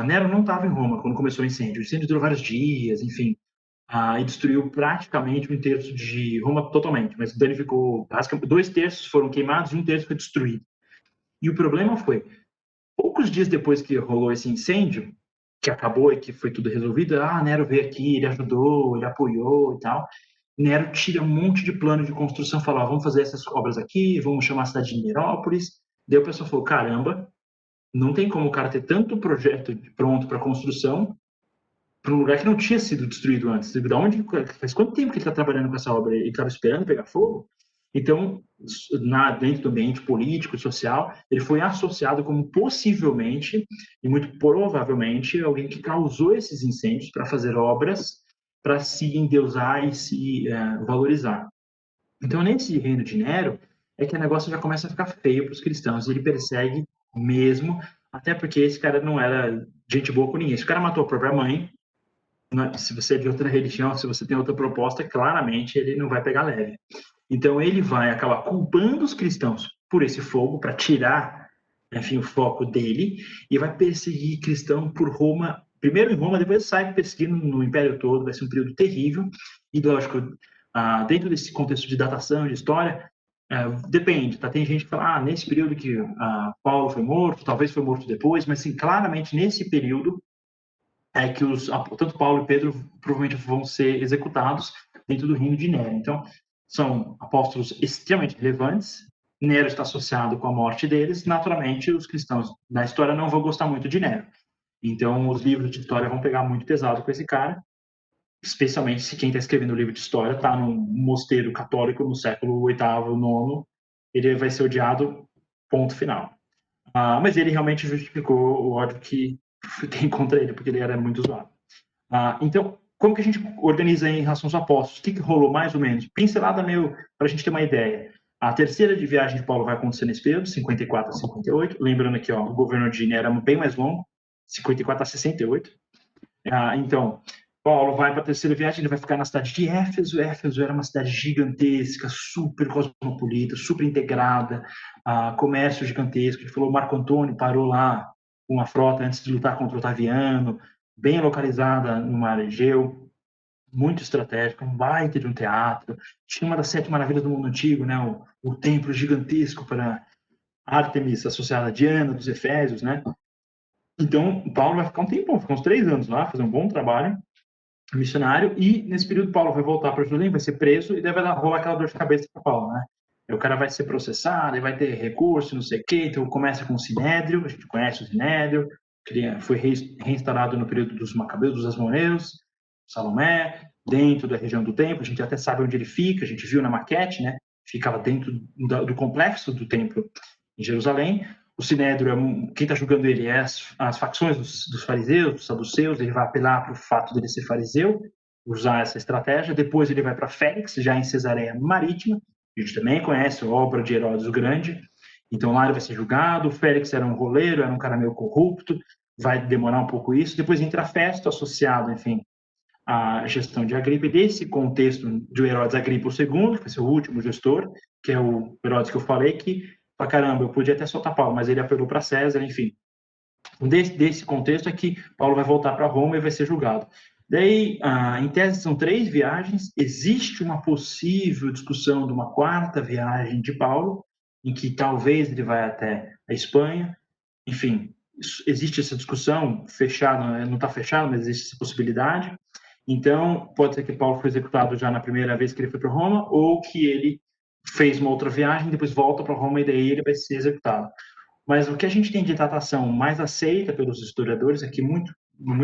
Nero não estava em Roma quando começou o incêndio. O incêndio durou vários dias, enfim, e destruiu praticamente 1/3 de Roma totalmente, mas danificou, basicamente, 2/3 foram queimados e 1/3 foi destruído. E o problema foi, poucos dias depois que rolou esse incêndio, que acabou e que foi tudo resolvido, Nero veio aqui, ele ajudou, ele apoiou e tal. Nero tira um monte de plano de construção, fala, vamos fazer essas obras aqui, vamos chamar a cidade de Nerópolis. Daí o pessoal falou, caramba, não tem como o cara ter tanto projeto pronto para construção para um lugar que não tinha sido destruído antes. Da onde, faz quanto tempo que ele está trabalhando com essa obra? Ele estava esperando pegar fogo? Então, dentro do ambiente político e social, ele foi associado como possivelmente, e muito provavelmente, alguém que causou esses incêndios para fazer obras para se endeusar e se valorizar. Então, nesse reino de Nero, é que o negócio já começa a ficar feio para os cristãos, e ele persegue mesmo, até porque esse cara não era gente boa com ninguém. Esse cara matou a própria mãe, se você é de outra religião, se você tem outra proposta, claramente ele não vai pegar leve. Então ele vai acabar culpando os cristãos por esse fogo, para tirar, enfim, o foco dele, e vai perseguir cristão por Roma, primeiro em Roma, depois sai perseguindo no Império todo, vai ser um período terrível, e lógico, dentro desse contexto de datação, de história, depende, tá? Tem gente que fala, nesse período que Paulo foi morto, talvez foi morto depois, mas sim, claramente nesse período é que tanto Paulo e Pedro provavelmente vão ser executados dentro do reino de Nero. Então, são apóstolos extremamente relevantes. Nero está associado com a morte deles. Naturalmente, os cristãos da história não vão gostar muito de Nero. Então, os livros de história vão pegar muito pesado com esse cara, especialmente se quem está escrevendo o livro de história está num mosteiro católico no século VIII, IX. Ele vai ser odiado, ponto final. Mas ele realmente justificou o ódio que tem contra ele, porque ele era muito zoado. Então, como que a gente organiza em relação aos apóstolos? O que rolou mais ou menos? Pincelada meio para a gente ter uma ideia. A terceira de viagem de Paulo vai acontecer nesse período, 54 a 58. Lembrando aqui, o governo de Nero era bem mais longo, 54 a 68. Então, Paulo vai para a terceira viagem, ele vai ficar na cidade de Éfeso. Éfeso era uma cidade gigantesca, super cosmopolita, super integrada, comércio gigantesco. Ele falou, Marco Antônio parou lá com uma frota antes de lutar contra o Otaviano, bem localizada no mar Egeu, muito estratégica, um baita de um teatro. Tinha uma das 7 maravilhas do mundo antigo, né? O templo gigantesco para Ártemis, associada a Diana dos Efésios, né? Então, Paulo vai ficar um tempão, ficar uns 3 anos lá, fazer um bom trabalho missionário, e nesse período Paulo vai voltar para Jerusalém, vai ser preso, e daí vai rolar aquela dor de cabeça para Paulo, né? O cara vai ser processado, vai ter recurso, não sei o quê, então começa com o Sinédrio, a gente conhece o Sinédrio, que foi reinstalado no período dos Macabeus, dos Asmoneus, Salomé, dentro da região do templo, a gente até sabe onde ele fica, a gente viu na maquete, né? Ficava dentro do complexo do templo em Jerusalém. O Sinédrio, quem está julgando ele é as facções dos fariseus, dos saduceus. Ele vai apelar para o fato dele ser fariseu, usar essa estratégia. Depois ele vai para Félix, já em Cesareia Marítima. A gente também conhece a obra de Herodes o Grande. Então lá ele vai ser julgado. O Félix era um roleiro, era um cara meio corrupto. Vai demorar um pouco isso. Depois entra Festo, associado, enfim, a gestão de Agripa, e desse contexto de Herodes Agripa II, que vai ser o último gestor, que é o Herodes que eu falei, que, pra caramba, eu podia até soltar Paulo, mas ele apelou para César, enfim. Desse contexto é que Paulo vai voltar para Roma e vai ser julgado. Daí, em tese, são 3 viagens. Existe uma possível discussão de uma 4ª viagem de Paulo, em que talvez ele vai até a Espanha. Enfim, existe essa discussão, fechada, não está fechado, mas existe essa possibilidade. Então, pode ser que Paulo foi executado já na primeira vez que ele foi para Roma, ou que ele fez uma outra viagem, depois volta para Roma e daí ele vai ser executado. Mas o que a gente tem de datação mais aceita pelos historiadores é que muito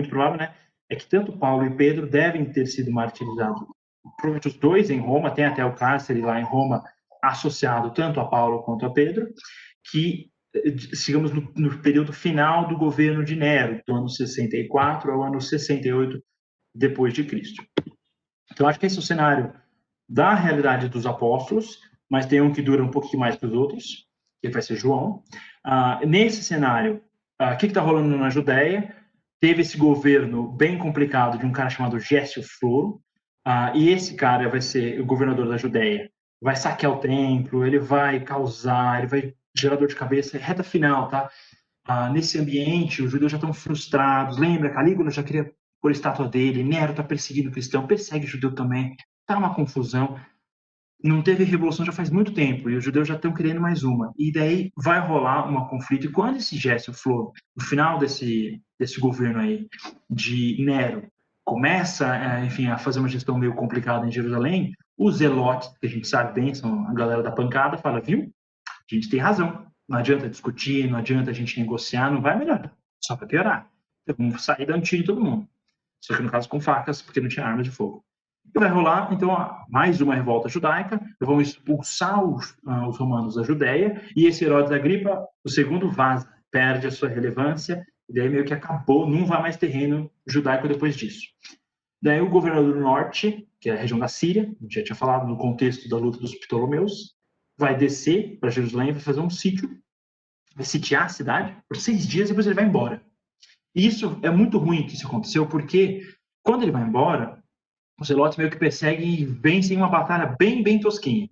provável, né, é que tanto Paulo e Pedro devem ter sido martirizados. Provavelmente os 2 em Roma, tem até o cárcere lá em Roma associado tanto a Paulo quanto a Pedro, que, digamos, no período final do governo de Nero, do ano 64 ao ano 68 depois de Cristo. Então, acho que esse é o cenário da realidade dos apóstolos, mas tem um que dura um pouquinho mais que os outros, que vai ser João. Nesse cenário, o que está rolando na Judéia? Teve esse governo bem complicado de um cara chamado Gércio Floro, e esse cara vai ser o governador da Judéia. Vai saquear o templo, ele vai causar, ele vai gerar dor de cabeça, reta final, tá? Nesse ambiente, os judeus já estão frustrados. Lembra, Calígula já queria pôr a estátua dele, Nero está perseguindo o cristão, persegue o judeu também, tá uma confusão. Não teve revolução já faz muito tempo, e os judeus já estão querendo mais uma. E daí vai rolar um conflito, e quando esse Gércio Floro, no final desse governo aí, de Nero, começa, enfim, a fazer uma gestão meio complicada em Jerusalém, os zelotes, que a gente sabe bem, são a galera da pancada, fala, viu? A gente tem razão. Não adianta discutir, não adianta a gente negociar, não vai melhorar. Só vai piorar. Então, vamos sair dando tiro em todo mundo. Só que no caso com facas, porque não tinha arma de fogo. E vai rolar, então, mais uma revolta judaica, vão expulsar os romanos da Judéia, e esse Herodes Agripa, o segundo, vaza, perde a sua relevância, e daí meio que acabou, não vai mais terreno judaico depois disso. Daí o governador do norte, que é a região da Síria, já tinha falado no contexto da luta dos Ptolomeus, vai descer para Jerusalém, vai fazer um sítio, vai sitiar a cidade por 6 dias e depois ele vai embora. E isso é muito ruim que isso aconteceu, porque quando ele vai embora, os zelotes meio que perseguem e vencem uma batalha bem tosquinha.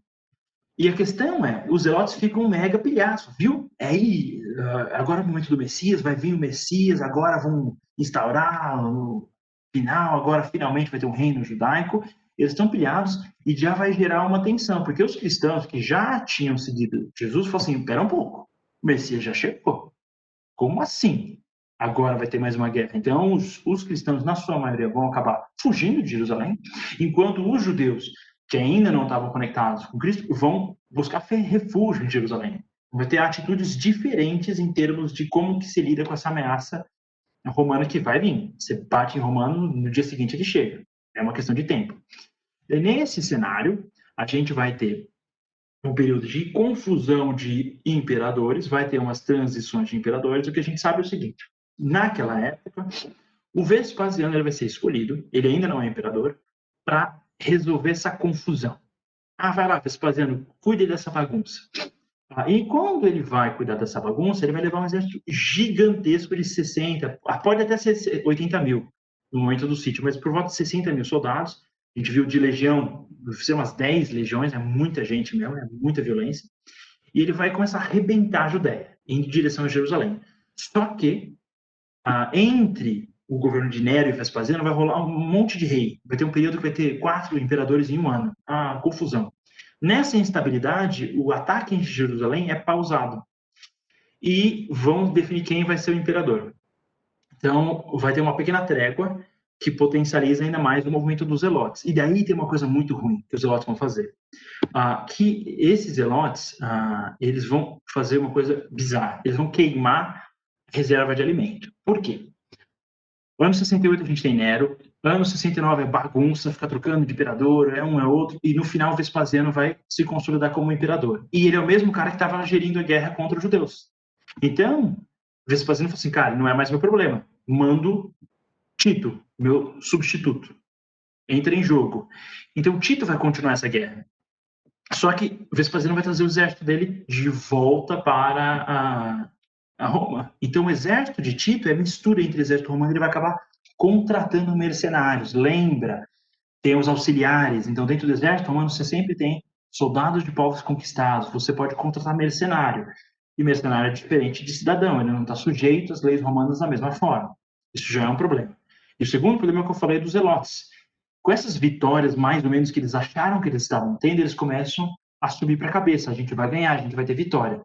E a questão é, os zelotes ficam mega pilhaços, viu? Aí, agora é o momento do Messias, vai vir o Messias, agora vão instaurar o final, agora finalmente vai ter um reino judaico. Eles estão pilhados e já vai gerar uma tensão, porque os cristãos que já tinham seguido Jesus falam assim, espera um pouco, o Messias já chegou. Como assim? Agora vai ter mais uma guerra. Então, os cristãos, na sua maioria, vão acabar fugindo de Jerusalém, enquanto os judeus, que ainda não estavam conectados com Cristo, vão buscar refúgio em Jerusalém. Vai ter atitudes diferentes em termos de como que se lida com essa ameaça romana que vai vir. Você bate em romano, no dia seguinte ele chega. É uma questão de tempo. E nesse cenário, a gente vai ter um período de confusão de imperadores, vai ter umas transições de imperadores. O que a gente sabe é o seguinte: naquela época, o Vespasiano ele vai ser escolhido, ele ainda não é imperador, para resolver essa confusão. Vai lá, Vespasiano, cuide dessa bagunça. E quando ele vai cuidar dessa bagunça, ele vai levar um exército gigantesco de 60, pode até ser 80 mil no momento do sítio, mas por volta de 60 mil soldados. A gente viu de legião, umas 10 legiões, é muita gente mesmo, é muita violência. E ele vai começar a arrebentar a Judéia, em direção a Jerusalém. Só que, entre o governo de Nero e Vespasiano, vai rolar um monte de rei. Vai ter um período que vai ter 4 imperadores em um ano. Confusão. Nessa instabilidade, o ataque em Jerusalém é pausado. E vão definir quem vai ser o imperador. Então, vai ter uma pequena trégua que potencializa ainda mais o movimento dos zelotes. E daí tem uma coisa muito ruim que os zelotes vão fazer. Que esses zelotes, eles vão fazer uma coisa bizarra. Eles vão queimar reserva de alimento. Por quê? No ano 68 a gente tem Nero, ano 69 é bagunça, fica trocando de imperador, é um é outro, e no final Vespasiano vai se consolidar como imperador. E ele é o mesmo cara que estava gerindo a guerra contra os judeus. Então, Vespasiano falou assim, cara, não é mais meu problema, mando Tito, meu substituto, entra em jogo. Então Tito vai continuar essa guerra. Só que Vespasiano vai trazer o exército dele de volta para a Roma. Então o exército de Tito é mistura entre o exército romano e ele vai acabar contratando mercenários. Lembra, tem os auxiliares. Então, dentro do exército romano, você sempre tem soldados de povos conquistados. Você pode contratar mercenário. E mercenário é diferente de cidadão, ele não está sujeito às leis romanas da mesma forma. Isso já é um problema. E o segundo problema é o que eu falei dos zelotes. Com essas vitórias, mais ou menos, que eles acharam que eles estavam tendo, eles começam a subir para a cabeça. A gente vai ganhar, a gente vai ter vitória.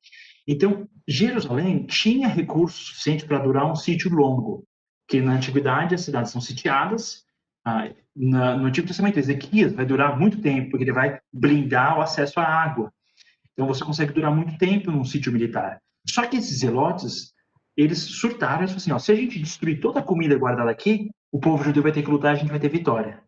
Então, Jerusalém tinha recursos suficientes para durar um sítio longo, que na antiguidade as cidades são sitiadas. No Antigo Testamento, Ezequias vai durar muito tempo, porque ele vai blindar o acesso à água. Então, você consegue durar muito tempo num sítio militar. Só que esses zelotes, eles surtaram e falaram assim, ó, se a gente destruir toda a comida guardada aqui, o povo judeu vai ter que lutar e a gente vai ter vitória.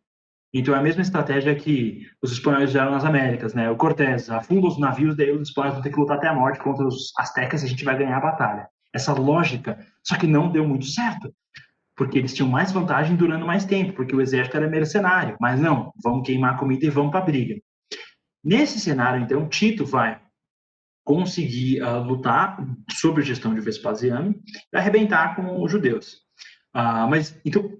Então, é a mesma estratégia que os espanhóis fizeram nas Américas, né? O Cortés afunda os navios, daí os espanhóis vão ter que lutar até a morte contra os astecas e a gente vai ganhar a batalha. Essa lógica, só que não deu muito certo, porque eles tinham mais vantagem durando mais tempo, porque o exército era mercenário. Mas não, vamos queimar a comida e vamos para a briga. Nesse cenário, então, Tito vai conseguir lutar sob a gestão de Vespasiano e arrebentar com os judeus. Mas, então,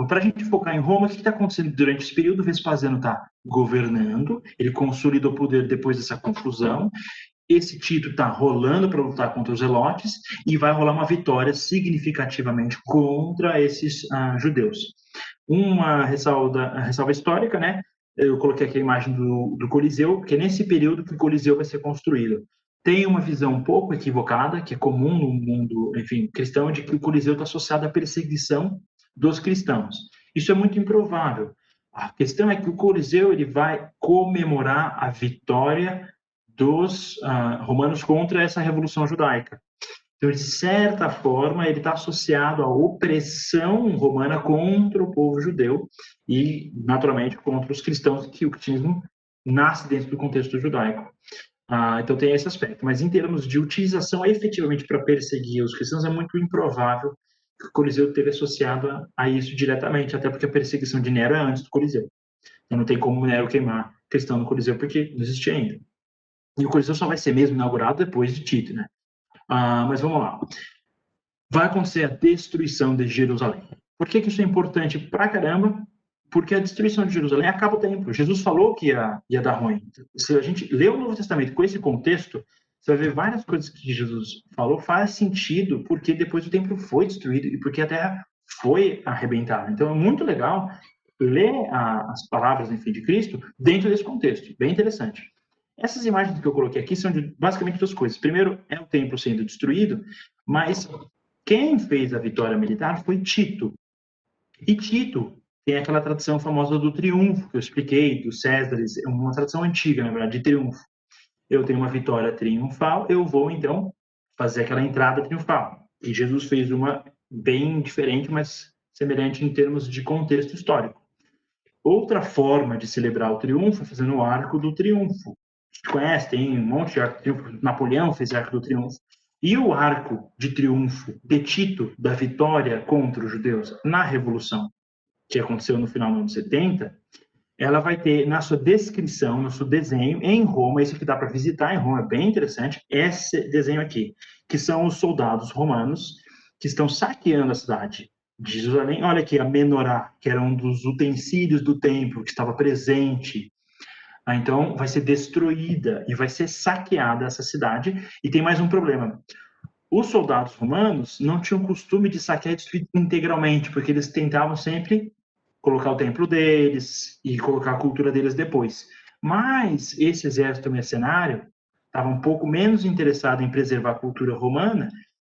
para a gente focar em Roma, o que está acontecendo durante esse período? Vespasiano está governando, ele consolida o poder depois dessa confusão, esse Tito está rolando para lutar contra os zelotes e vai rolar uma vitória significativamente contra esses judeus. Uma ressalva histórica, né? Eu coloquei aqui a imagem do Coliseu, porque é nesse período que o Coliseu vai ser construído. Tem uma visão um pouco equivocada, que é comum no mundo, enfim, cristão, de que o Coliseu está associado à perseguição dos cristãos. Isso é muito improvável. A questão é que o Coliseu ele vai comemorar a vitória dos romanos contra essa revolução judaica. Então, de certa forma, ele está associado à opressão romana contra o povo judeu e, naturalmente, contra os cristãos, que o cristianismo nasce dentro do contexto judaico. Então, tem esse aspecto. Mas, em termos de utilização efetivamente para perseguir os cristãos, é muito improvável que o Coliseu esteja associado a isso diretamente, até porque a perseguição de Nero é antes do Coliseu. Então, não tem como Nero queimar cristão no Coliseu, porque não existia ainda. E o Coliseu só vai ser mesmo inaugurado depois de Tito, né? Mas vamos lá. Vai acontecer a destruição de Jerusalém. Por que isso é importante pra caramba? Porque a destruição de Jerusalém acaba o templo. Jesus falou que ia dar ruim. Se a gente lê o Novo Testamento com esse contexto, você vai ver várias coisas que Jesus falou faz sentido porque depois o templo foi destruído e porque a terra foi arrebentada. Então é muito legal ler as palavras, enfim, de Cristo dentro desse contexto. Bem interessante. Essas imagens que eu coloquei aqui são de basicamente duas coisas. Primeiro, é o templo sendo destruído, mas quem fez a vitória militar foi Tito. E Tito tem aquela tradição famosa do triunfo, que eu expliquei, dos Césares, é uma tradição antiga, na verdade, de triunfo. Eu tenho uma vitória triunfal, eu vou, então, fazer aquela entrada triunfal. E Jesus fez uma bem diferente, mas semelhante em termos de contexto histórico. Outra forma de celebrar o triunfo é fazendo o Arco do Triunfo. Conhece, tem um monte de arco de triunfo. Napoleão fez arco do triunfo. E o arco de triunfo de Tito, da vitória contra os judeus na Revolução, que aconteceu no final dos anos 70, ela vai ter na sua descrição, no seu desenho, em Roma, isso que dá para visitar em Roma, é bem interessante, esse desenho aqui, que são os soldados romanos que estão saqueando a cidade de Jerusalém. Olha aqui, a menorá, que era um dos utensílios do templo, que estava presente. Então, vai ser destruída e vai ser saqueada essa cidade. E tem mais um problema. Os soldados romanos não tinham costume de saquear e destruir integralmente, porque eles tentavam sempre colocar o templo deles e colocar a cultura deles depois. Mas esse exército mercenário estava um pouco menos interessado em preservar a cultura romana,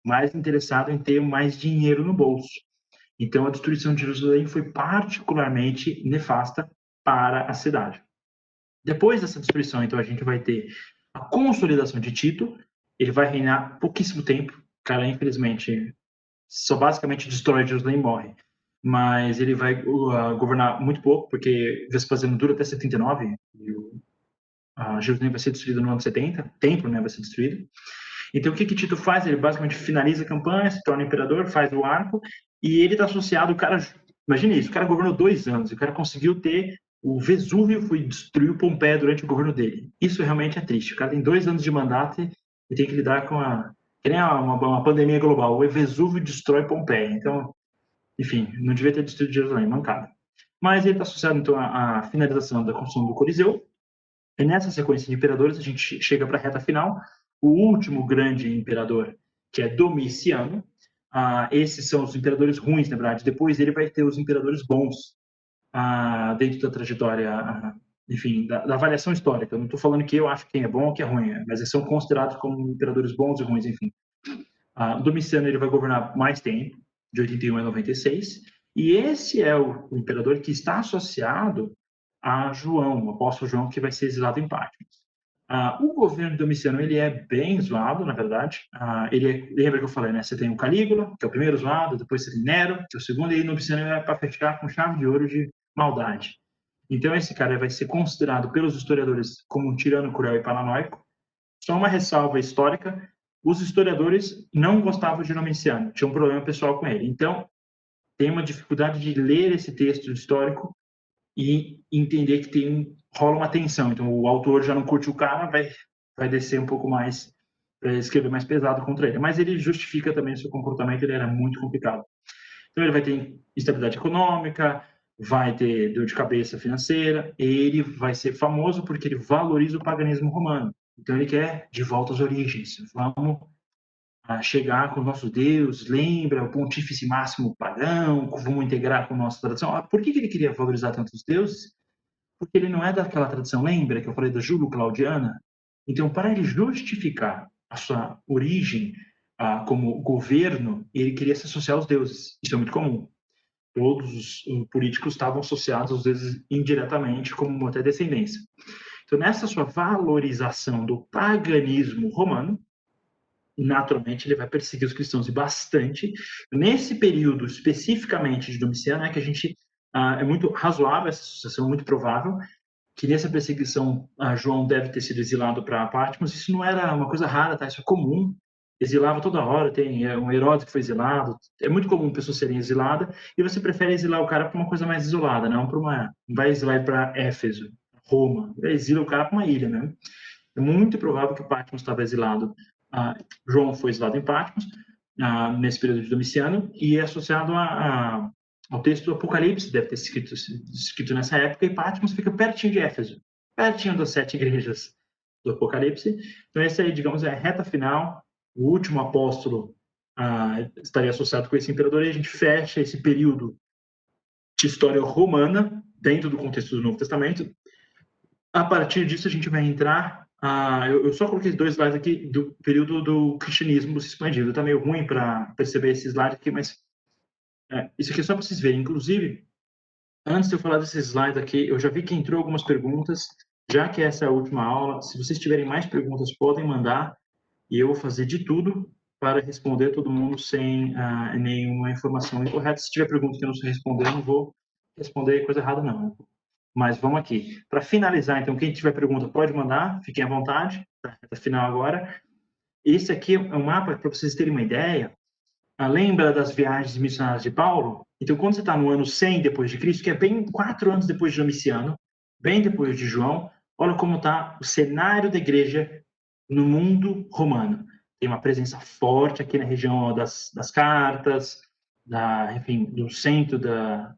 mais interessado em ter mais dinheiro no bolso. Então, a destruição de Jerusalém foi particularmente nefasta para a cidade. Depois dessa destruição, então, a gente vai ter a consolidação de Tito. Ele vai reinar pouquíssimo tempo. O cara, infelizmente, só basicamente destrói Jerusalém e morre. Mas ele vai governar muito pouco, porque Vespasiano dura até 79, e Jerusalém vai ser destruída no ano 70, o templo, né, vai ser destruído. Então, o que Tito faz? Ele basicamente finaliza a campanha, se torna imperador, faz o arco, e ele está associado, o cara, imagina isso, o cara governou 2 anos, o cara conseguiu ter o Vesúvio foi destruiu Pompeia durante o governo dele. Isso realmente é triste. O cara tem 2 anos de mandato e tem que lidar com que nem uma pandemia global. O Vesúvio destrói Pompeia. Então, enfim, não devia ter destruído Jerusalém, mancada. Mas ele está associado, então, à finalização da construção do Coliseu. E nessa sequência de imperadores, a gente chega para a reta final. O último grande imperador, que é Domiciano. Esses são os imperadores ruins, na verdade. Depois dele vai ter os imperadores bons, dentro da trajetória, enfim, da avaliação histórica. Eu não estou falando que eu acho quem é bom ou quem é ruim, mas eles são considerados como imperadores bons e ruins, enfim. Domiciano ele vai governar mais tempo, de 81 a 96, e esse é o imperador que está associado a João, o apóstolo João, que vai ser exilado em Patmos. O governo de Domiciano ele é bem zoado, na verdade. Lembra que eu falei, né? Você tem o Calígula, que é o primeiro zoado, depois você tem Nero, que é o segundo, e Domiciano é para fechar com chave de ouro de maldade. Então esse cara vai ser considerado pelos historiadores como um tirano cruel e paranoico. Só uma ressalva histórica: os historiadores não gostavam de Domiciano, tinha um problema pessoal com ele. Então tem uma dificuldade de ler esse texto histórico e entender que rola uma tensão. Então, o autor já não curte o cara, vai descer um pouco mais, para escrever mais pesado contra ele. Mas ele justifica também o seu comportamento, ele era muito complicado. Então, ele vai ter instabilidade econômica, vai ter dor de cabeça financeira, ele vai ser famoso porque ele valoriza o paganismo romano. Então, ele quer de volta às origens. Vamos chegar com o nosso Deus, lembra o pontífice máximo pagão, vamos integrar com a nossa tradição. Por que ele queria valorizar tanto os deuses? Porque ele não é daquela tradição, lembra que eu falei da Júlio-Claudiana? Então, para ele justificar a sua origem como governo, ele queria se associar aos deuses. Isso é muito comum. Todos os políticos estavam associados aos deuses indiretamente, como até descendência. Então, nessa sua valorização do paganismo romano, naturalmente ele vai perseguir os cristãos e bastante. Nesse período especificamente de Domiciano é que a gente é muito razoável essa associação, muito provável que nessa perseguição João deve ter sido exilado para Patmos. Isso não era uma coisa rara, tá? Isso é comum. Exilava toda hora, tem um Herodes que foi exilado. É muito comum pessoas serem exiladas e você prefere exilar o cara para uma coisa mais isolada, não para uma. Não vai exilar para Éfeso, Roma. Exila o cara para uma ilha mesmo. É muito provável que Patmos estava exilado. João foi exilado em Patmos, nesse período de Domiciano, e é associado ao texto do Apocalipse, deve ter escrito nessa época, e Patmos fica pertinho de Éfeso, pertinho das 7 igrejas do Apocalipse. Então, essa aí, digamos, é a reta final. O último apóstolo estaria associado com esse imperador, e a gente fecha esse período de história romana, dentro do contexto do Novo Testamento. A partir disso, a gente vai entrar. Eu só coloquei 2 slides aqui do período do cristianismo se expandindo. Está meio ruim para perceber esse slide aqui, mas isso aqui é só para vocês verem. Inclusive, antes de eu falar desses slides aqui, eu já vi que entrou algumas perguntas. Já que essa é a última aula, se vocês tiverem mais perguntas, podem mandar e eu vou fazer de tudo para responder todo mundo sem nenhuma informação incorreta. Se tiver pergunta que eu não sei responder, eu não vou responder coisa errada, não. Mas vamos aqui. Para finalizar, então, quem tiver pergunta pode mandar, fiquem à vontade, tá? Final agora. Esse aqui é um mapa para vocês terem uma ideia. Lembra das viagens missionárias de Paulo? Então, quando você está no ano 100 depois de Cristo, que é bem 4 anos depois de Domiciano, bem depois de João, olha como está o cenário da igreja no mundo romano. Tem uma presença forte aqui na região das cartas, enfim, do centro da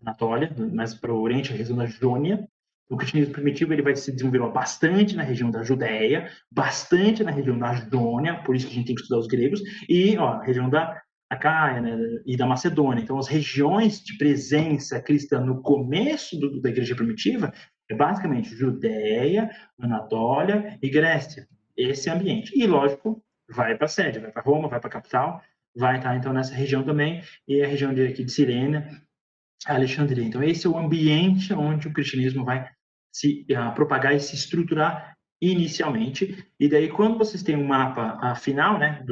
Anatólia, mais para o oriente, a região da Jônia. O cristianismo primitivo ele vai se desenvolver bastante na região da Judéia, bastante na região da Jônia, por isso que a gente tem que estudar os gregos, e a região da Acaia, né, e da Macedônia. Então, as regiões de presença cristã no começo da igreja primitiva é basicamente Judéia, Anatólia e Grécia. Esse ambiente. E, lógico, vai para a sede, vai para Roma, vai para a capital, vai estar, então, nessa região também, e a região aqui de Cirene, Alexandria. Então, esse é o ambiente onde o cristianismo vai se propagar e se estruturar inicialmente. E daí, quando vocês têm um mapa final, né,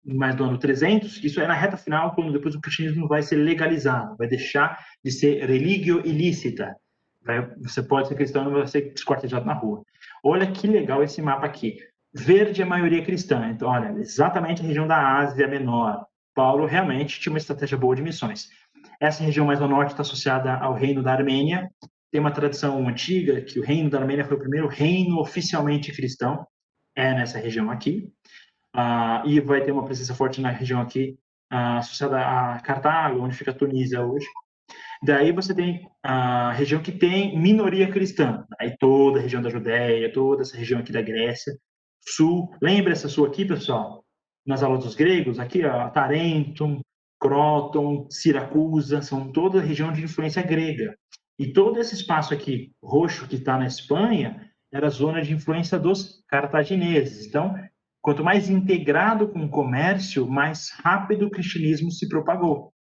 mais do ano 300, isso é na reta final, quando depois o cristianismo vai ser legalizado, vai deixar de ser religio ilícita. Você pode ser cristão e não vai ser esquartejado na rua. Olha que legal esse mapa aqui. Verde é a maioria cristã. Então, olha, exatamente a região da Ásia Menor. Paulo realmente tinha uma estratégia boa de missões. Essa região mais ao norte está associada ao reino da Armênia. Tem uma tradição antiga que o reino da Armênia foi o primeiro reino oficialmente cristão. É nessa região aqui. E vai ter uma presença forte na região aqui associada a Cartago, onde fica a Tunísia hoje. Daí você tem a região que tem minoria cristã. Aí toda a região da Judéia, toda essa região aqui da Grécia, sul. Lembra essa sul aqui, pessoal? Nas aulas dos gregos, aqui, ó, Tarentum, Croton, Siracusa, são toda a região de influência grega. E todo esse espaço aqui, roxo, que está na Espanha, era a zona de influência dos cartagineses. Então, quanto mais integrado com o comércio, mais rápido o cristianismo se propagou.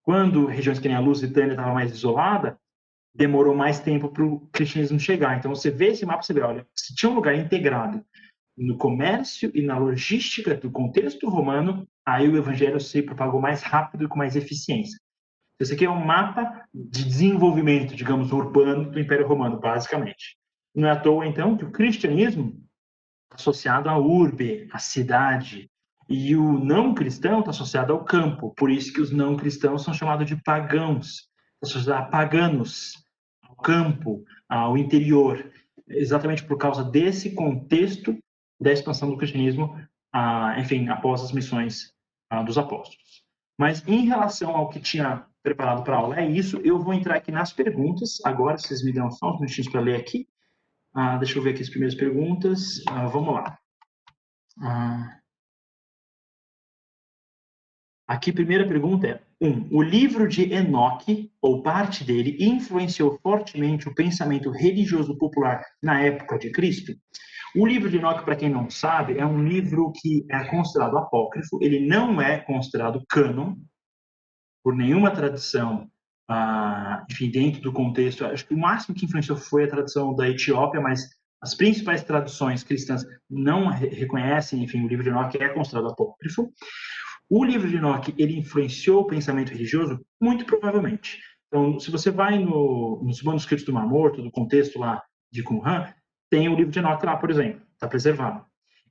Quando regiões que nem a Lusitânia estava mais isolada, demorou mais tempo para o cristianismo chegar. Então, você vê esse mapa, você vê, olha, se tinha um lugar integrado no comércio e na logística do contexto romano, aí o evangelho se propagou mais rápido e com mais eficiência. Esse aqui é um mapa de desenvolvimento, digamos, urbano do Império Romano, basicamente. Não é à toa, então, que o cristianismo está associado à urbe, à cidade, e o não cristão está associado ao campo. Por isso que os não cristãos são chamados de pagãos, associados a paganos, ao campo, ao interior. Exatamente por causa desse contexto da expansão do cristianismo, enfim, após as missões dos apóstolos. Mas em relação ao que tinha preparado para a aula, é isso. Eu vou entrar aqui nas perguntas. Agora, vocês me dão só uns minutinhos para ler aqui. Deixa eu ver aqui as primeiras perguntas. Vamos lá. Aqui, primeira pergunta é: o livro de Enoque, ou parte dele, influenciou fortemente o pensamento religioso popular na época de Cristo? O livro de Enoque, para quem não sabe, é um livro que é considerado apócrifo, ele não é considerado cânon por nenhuma tradição, enfim, dentro do contexto. Acho que o máximo que influenciou foi a tradição da Etiópia, mas as principais traduções cristãs não reconhecem, enfim, o livro de Enoque é considerado apócrifo. O livro de Enoque, ele influenciou o pensamento religioso? Muito provavelmente. Então, se você vai nos manuscritos do Mar Morto, do contexto lá de Qumran, tem o livro de Enoque lá, por exemplo, está preservado.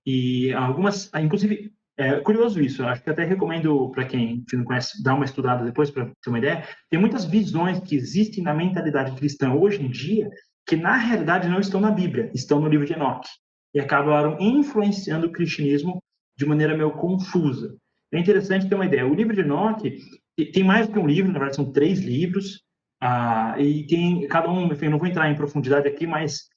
E algumas, inclusive, é curioso isso, acho que até recomendo para quem não conhece, dar uma estudada depois para ter uma ideia. Tem muitas visões que existem na mentalidade cristã hoje em dia que, na realidade, não estão na Bíblia, estão no livro de Enoque. E acabaram influenciando o cristianismo de maneira meio confusa. É interessante ter uma ideia. O livro de Enoque tem mais do que um livro, na verdade são 3 livros, e tem cada um, enfim, não vou entrar em profundidade aqui, mas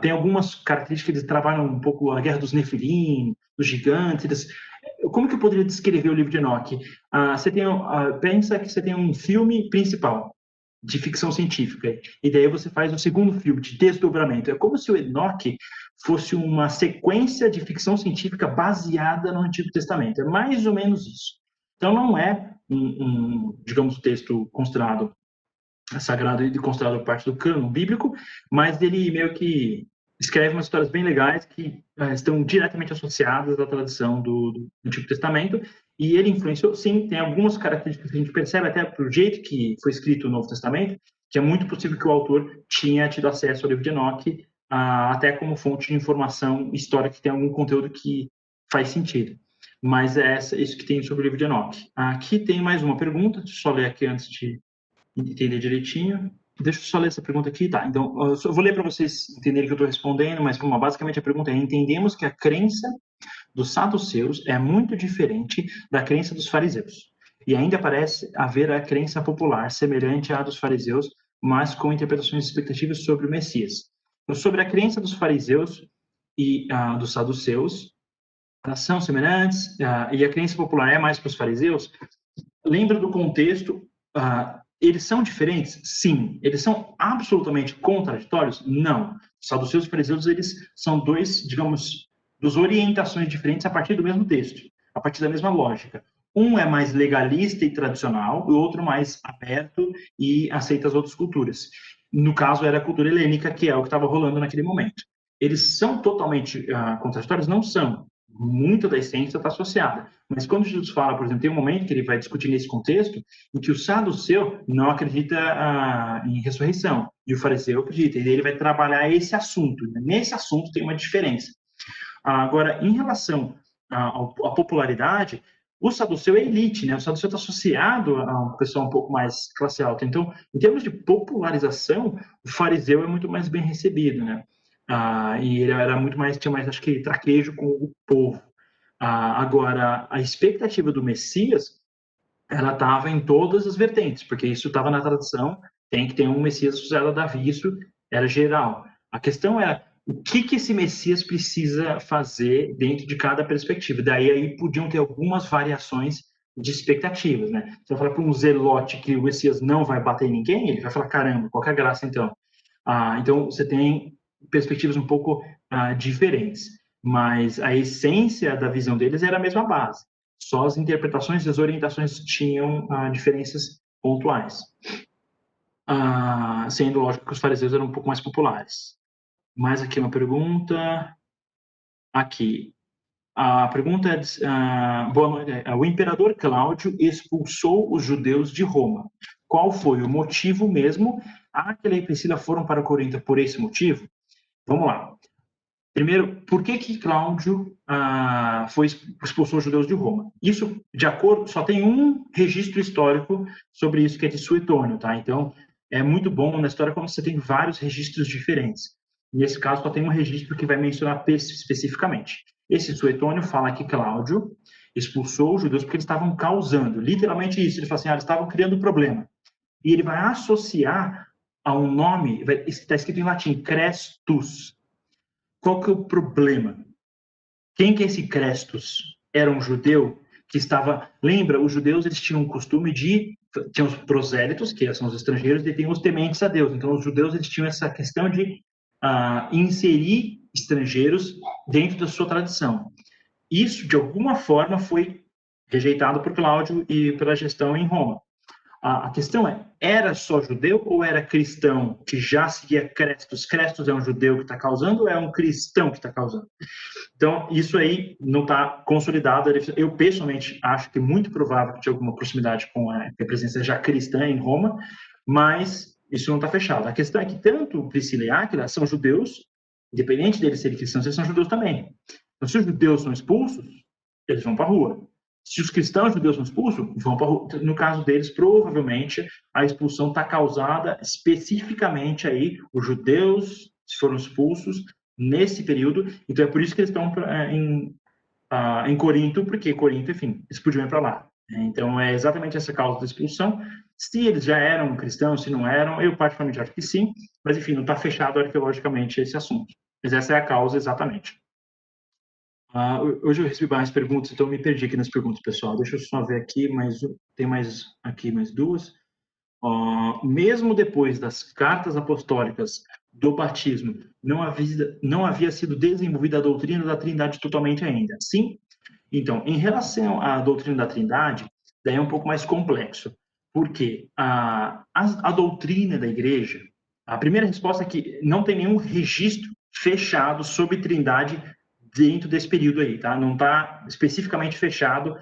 tem algumas características que eles trabalham um pouco a guerra dos Nefilim, dos gigantes. Como que eu poderia descrever o livro de Enoque? Você tem, pensa que você tem um filme principal de ficção científica, e daí você faz o segundo filme de desdobramento. É como se o Enoque fosse uma sequência de ficção científica baseada no Antigo Testamento. É mais ou menos isso. Então, não é digamos, texto considerado sagrado e considerado parte do cânon bíblico, mas ele meio que escreve umas histórias bem legais que estão diretamente associadas à tradição do Antigo Testamento, e ele influenciou, sim, tem algumas características que a gente percebe até pelo jeito que foi escrito o Novo Testamento, que é muito possível que o autor tinha tido acesso ao livro de Enoque, até como fonte de informação histórica que tem algum conteúdo que faz sentido. Mas é isso que tem sobre o livro de Enoque. Aqui tem mais uma pergunta, deixa eu só ler aqui antes de entender direitinho. Deixa eu só ler essa pergunta aqui, tá? Então, eu vou ler para vocês entenderem que eu estou respondendo, mas vamos lá. Basicamente a pergunta é: entendemos que a crença dos saduceus é muito diferente da crença dos fariseus. E ainda parece haver a crença popular semelhante à dos fariseus, mas com interpretações expectativas sobre o Messias. Então, sobre a crença dos fariseus e dos saduceus, elas são semelhantes, e a crença popular é mais para os fariseus. Lembra do contexto? Eles são diferentes? Sim. Eles são absolutamente contraditórios? Não. Os saduceus e os fariseus, eles são dois, digamos, duas orientações diferentes a partir do mesmo texto, a partir da mesma lógica. Um é mais legalista e tradicional, e o outro mais aberto e aceita as outras culturas. No caso, era a cultura helênica, que é o que estava rolando naquele momento. Eles são totalmente contraditórios? Não são. Muita da essência está associada. Mas quando Jesus fala, por exemplo, tem um momento que ele vai discutir nesse contexto em que o saduceu não acredita em ressurreição e o fariseu acredita. E ele vai trabalhar esse assunto. Nesse assunto tem uma diferença. Agora, em relação à popularidade, o saduceu é elite, né? O saduceu está associado a um pessoal um pouco mais classe alta. Então, em termos de popularização, o fariseu é muito mais bem recebido, né? E ele era muito mais, tinha mais, acho que, traquejo com o povo. Agora, a expectativa do Messias, ela estava em todas as vertentes, porque isso estava na tradição, tem que ter um Messias associado a Davi, isso era geral. A questão era o que esse Messias precisa fazer dentro de cada perspectiva. Daí aí podiam ter algumas variações de expectativas, né? Você vai falar para um zelote que o Messias não vai bater em ninguém, ele vai falar, caramba, qual que é a graça então? Então você tem perspectivas um pouco diferentes, mas a essência da visão deles era a mesma base. Só as interpretações e as orientações tinham diferenças pontuais. Sendo lógico que os fariseus eram um pouco mais populares. Mais aqui uma pergunta. Aqui. A pergunta é: boa noite. O imperador Cláudio expulsou os judeus de Roma. Qual foi o motivo mesmo? Aquila e Priscila foram para Corinto por esse motivo? Vamos lá. Primeiro, por que Cláudio expulsou os judeus de Roma? Isso, de acordo, só tem um registro histórico sobre isso, que é de Suetônio, tá? Então, é muito bom na história quando você tem vários registros diferentes. Nesse caso, só tem um registro que vai mencionar especificamente. Esse Suetônio fala que Cláudio expulsou os judeus porque eles estavam causando, literalmente isso. Ele fala assim, eles estavam criando problema. E ele vai associar a um nome, está escrito em latim, Crestus. Qual que é o problema? Quem que é esse Crestus? Era um judeu que estava... Lembra, os judeus eles tinham um costume de... Tinham os prosélitos, que são os estrangeiros, e tem os tementes a Deus. Então, os judeus eles tinham essa questão de inserir estrangeiros dentro da sua tradição. Isso, de alguma forma, foi rejeitado por Cláudio e pela gestão em Roma. A questão é, era só judeu ou era cristão que já seguia Crestus? Crestus é um judeu que está causando ou é um cristão que está causando? Então, isso aí não está consolidado. Eu, pessoalmente, acho que é muito provável que tinha alguma proximidade com a presença já cristã em Roma, mas isso não está fechado. A questão é que tanto Priscila e Áquila são judeus, independente deles serem cristãos, eles são judeus também. Então, se os judeus são expulsos, eles vão para a rua. Se os cristãos judeus são expulsos, vão para a rua. No caso deles, provavelmente, a expulsão está causada especificamente aí, os judeus foram expulsos nesse período, então é por isso que eles estão em Corinto, porque Corinto, enfim, eles podiam ir para lá. Então é exatamente essa causa da expulsão. Se eles já eram cristãos, se não eram, eu particularmente acho que sim, mas enfim, não está fechado arqueologicamente esse assunto. Mas essa é a causa exatamente. Hoje eu recebi mais perguntas, então eu me perdi aqui nas perguntas, pessoal. Deixa eu só ver aqui, tem mais duas. Mesmo depois das cartas apostólicas do batismo, não havia sido desenvolvida a doutrina da Trindade totalmente ainda. Sim? Então, em relação à doutrina da Trindade, daí é um pouco mais complexo, porque a doutrina da igreja, a primeira resposta é que não tem nenhum registro fechado sobre Trindade dentro desse período aí, tá? Não está especificamente fechado,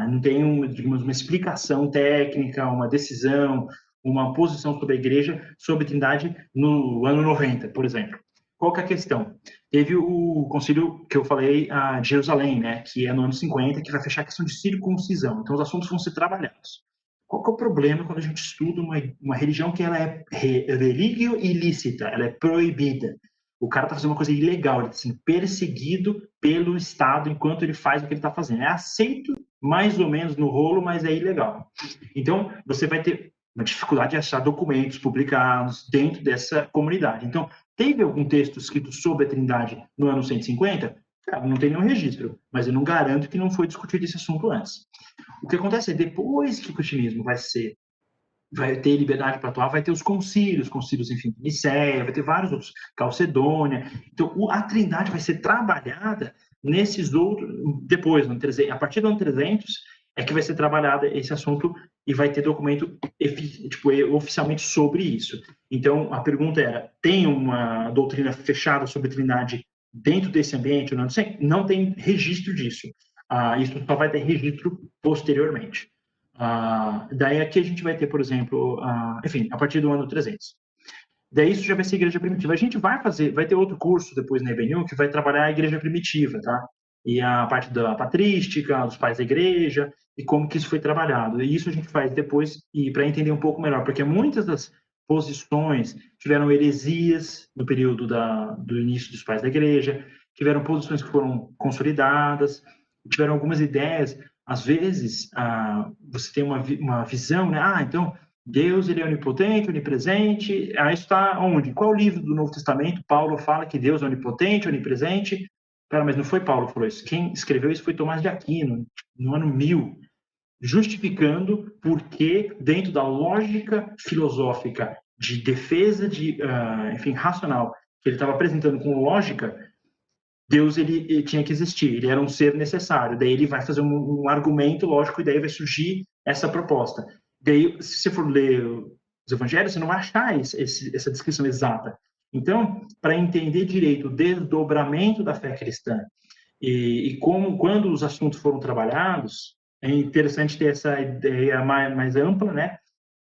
não tem, digamos, uma explicação técnica, uma decisão, uma posição sobre a igreja, sobre Trindade no ano 90, por exemplo. Qual que é a questão? Teve o concílio que eu falei de Jerusalém, né, que é no ano 50, que vai fechar a questão de circuncisão. Então, os assuntos vão ser trabalhados. Qual que é o problema quando a gente estuda uma religião que ela é religio ilícita, ela é proibida? O cara está fazendo uma coisa ilegal, ele está sendo perseguido pelo Estado enquanto ele faz o que ele está fazendo. É aceito mais ou menos no rolo, mas é ilegal. Então, você vai ter uma dificuldade de achar documentos publicados dentro dessa comunidade. Então, teve algum texto escrito sobre a Trindade no ano 150? Cara, não tem nenhum registro, mas eu não garanto que não foi discutido esse assunto antes. O que acontece é, depois que o cristianismo vai ter liberdade para atuar, vai ter os concílios, enfim, de Nicéia, vai ter vários outros, Calcedônia. Então, a Trindade vai ser trabalhada nesses outros, depois, a partir do ano 300, é que vai ser trabalhado esse assunto e vai ter documento oficialmente sobre isso. Então, a pergunta era, tem uma doutrina fechada sobre Trindade dentro desse ambiente? Não sei, não tem registro disso. Isso só vai ter registro posteriormente. Daí aqui a gente vai ter, por exemplo, enfim, a partir do ano 300. Daí isso já vai ser igreja primitiva. A gente vai ter outro curso depois na EBNU que vai trabalhar a igreja primitiva, tá? E a parte da patrística, dos pais da igreja, e como que isso foi trabalhado. E isso a gente faz depois, e para entender um pouco melhor, porque muitas das posições tiveram heresias no período do início dos pais da igreja, tiveram posições que foram consolidadas, tiveram algumas ideias. Às vezes, você tem uma visão, né? Então, Deus, ele é onipotente, onipresente. Isso está onde? Qual livro do Novo Testamento Paulo fala que Deus é onipotente, onipresente? Cara, mas não foi Paulo que falou isso. Quem escreveu isso foi Tomás de Aquino, no ano 1000, justificando porque, dentro da lógica filosófica de defesa enfim, racional, que ele estava apresentando com lógica, Deus ele tinha que existir, ele era um ser necessário. Daí ele vai fazer um argumento lógico e daí vai surgir essa proposta. Daí, se você for ler os evangelhos, você não vai achar essa descrição exata. Então, para entender direito o desdobramento da fé cristã e como, quando os assuntos foram trabalhados, é interessante ter essa ideia mais ampla, né?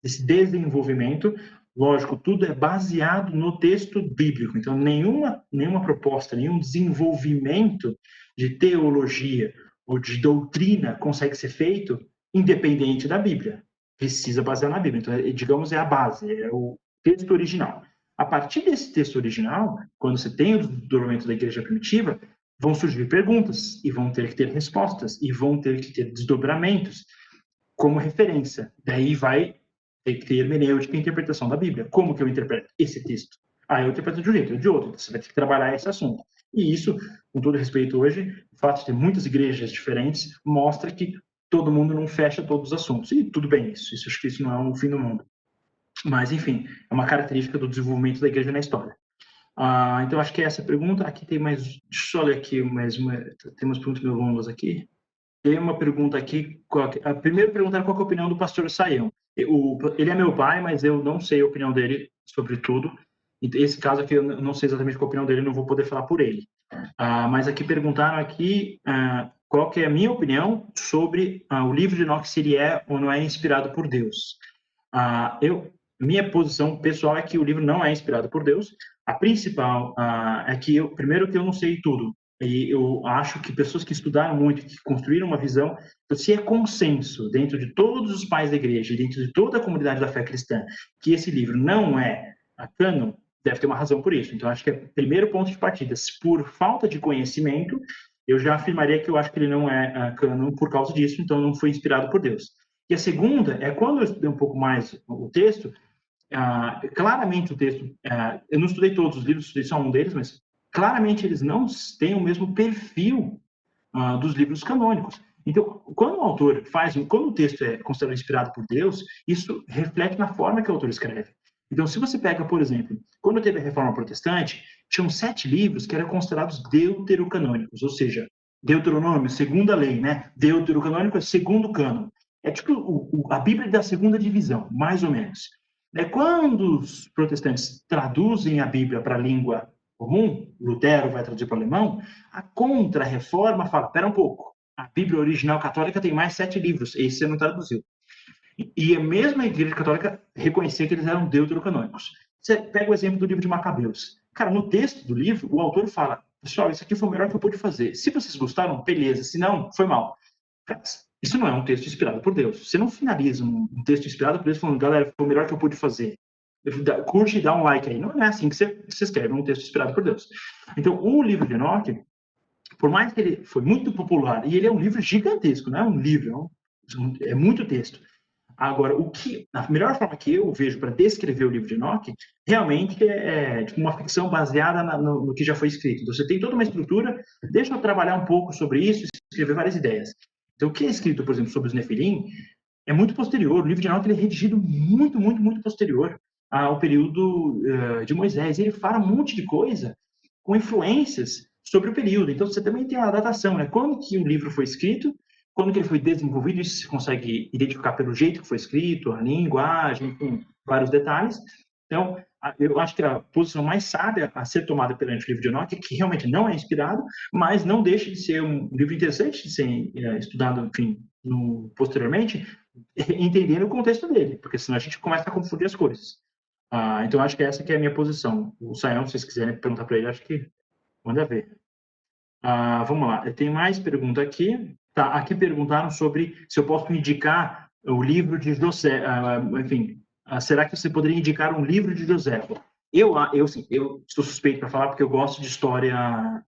Esse desenvolvimento. Lógico, tudo é baseado no texto bíblico. Então, nenhuma proposta, nenhum desenvolvimento de teologia ou de doutrina consegue ser feito independente da Bíblia. Precisa basear na Bíblia. Então, digamos, é a base, é o texto original. A partir desse texto original, quando você tem o desdobramento da igreja primitiva, vão surgir perguntas e vão ter que ter respostas e vão ter que ter desdobramentos como referência. Daí vai ter que ter hermenêutica e interpretação da Bíblia. Como que eu interpreto esse texto? Eu interpreto de um jeito ou de outro. Então, você vai ter que trabalhar esse assunto. E isso, com todo respeito hoje, o fato de ter muitas igrejas diferentes mostra que todo mundo não fecha todos os assuntos. E tudo bem isso. Acho que isso não é um fim do mundo. Mas, enfim, é uma característica do desenvolvimento da igreja na história. Então, acho que é essa pergunta. Aqui tem mais... Deixa eu só ler aqui mais uma... Tem umas perguntas meio longas aqui. Tem uma pergunta aqui. A primeira pergunta era qual é a opinião do pastor Saião. Ele é meu pai, mas eu não sei a opinião dele sobre tudo. Esse caso aqui, eu não sei exatamente qual a opinião dele, não vou poder falar por ele. Mas aqui perguntaram aqui qual que é a minha opinião sobre o livro de Enoque, se ele é ou não é inspirado por Deus. Minha posição pessoal é que o livro não é inspirado por Deus. A principal é que, primeiro, que eu não sei tudo. E eu acho que pessoas que estudaram muito, que construíram uma visão, se é consenso dentro de todos os pais da igreja, dentro de toda a comunidade da fé cristã, que esse livro não é cânon, deve ter uma razão por isso. Então, acho que é o primeiro ponto de partida. Por falta de conhecimento, eu já afirmaria que eu acho que ele não é cânon por causa disso, então não foi inspirado por Deus. E a segunda é, quando eu estudei um pouco mais o texto, claramente o texto, eu não estudei todos os livros, estudei só um deles, mas claramente eles não têm o mesmo perfil dos livros canônicos. Então, quando o autor quando o texto é considerado inspirado por Deus, isso reflete na forma que o autor escreve. Então, se você pega, por exemplo, quando teve a Reforma Protestante, tinham 7 livros que eram considerados deuterocanônicos, ou seja, Deuteronômio, segunda lei, né? Deuterocanônico é segundo cânon. É tipo a Bíblia da segunda divisão, mais ou menos. Quando os protestantes traduzem a Bíblia para a língua comum, Lutero vai traduzir para o alemão, a Contra-Reforma fala, espera um pouco, a Bíblia original católica tem mais 7 livros, esse você não traduziu. E a mesma Igreja Católica reconhecia que eles eram deuterocanônicos. Você pega o exemplo do livro de Macabeus. Cara, no texto do livro, o autor fala, pessoal, isso aqui foi o melhor que eu pude fazer. Se vocês gostaram, beleza, se não, foi mal. Cara, isso não é um texto inspirado por Deus. Você não finaliza um texto inspirado por Deus falando, galera, foi o melhor que eu pude fazer. Curte e dá um like aí. Não é assim que você escreve um texto inspirado por Deus. Então, o livro de Enoque, por mais que ele foi muito popular, e ele é um livro gigantesco, não é um livro, é muito texto. Agora, a melhor forma que eu vejo para descrever o livro de Enoque, realmente é tipo uma ficção baseada no que já foi escrito. Então, você tem toda uma estrutura, deixa eu trabalhar um pouco sobre isso e escrever várias ideias. Então, o que é escrito, por exemplo, sobre os Nefilim, é muito posterior. O livro de Enoque ele é redigido muito, muito, muito posterior ao período de Moisés. Ele fala um monte de coisa com influências sobre o período. Então, você também tem uma datação, né? Quando que o livro foi escrito, quando que ele foi desenvolvido, isso se consegue identificar pelo jeito que foi escrito, a linguagem, enfim, vários detalhes. Então, eu acho que a posição mais sábia a ser tomada perante o livro de Enoque é que realmente não é inspirado, mas não deixa de ser um livro interessante de ser estudado, enfim, posteriormente, entendendo o contexto dele, porque senão a gente começa a confundir as coisas. Então, acho que essa que é a minha posição. O Sayão, se vocês quiserem perguntar para ele, acho que manda ver. Vamos lá, tem mais pergunta aqui. Tá, aqui perguntaram sobre se eu posso indicar o livro de José. Enfim, será que você poderia indicar um livro de José? Sim, eu sou suspeito para falar porque eu gosto de história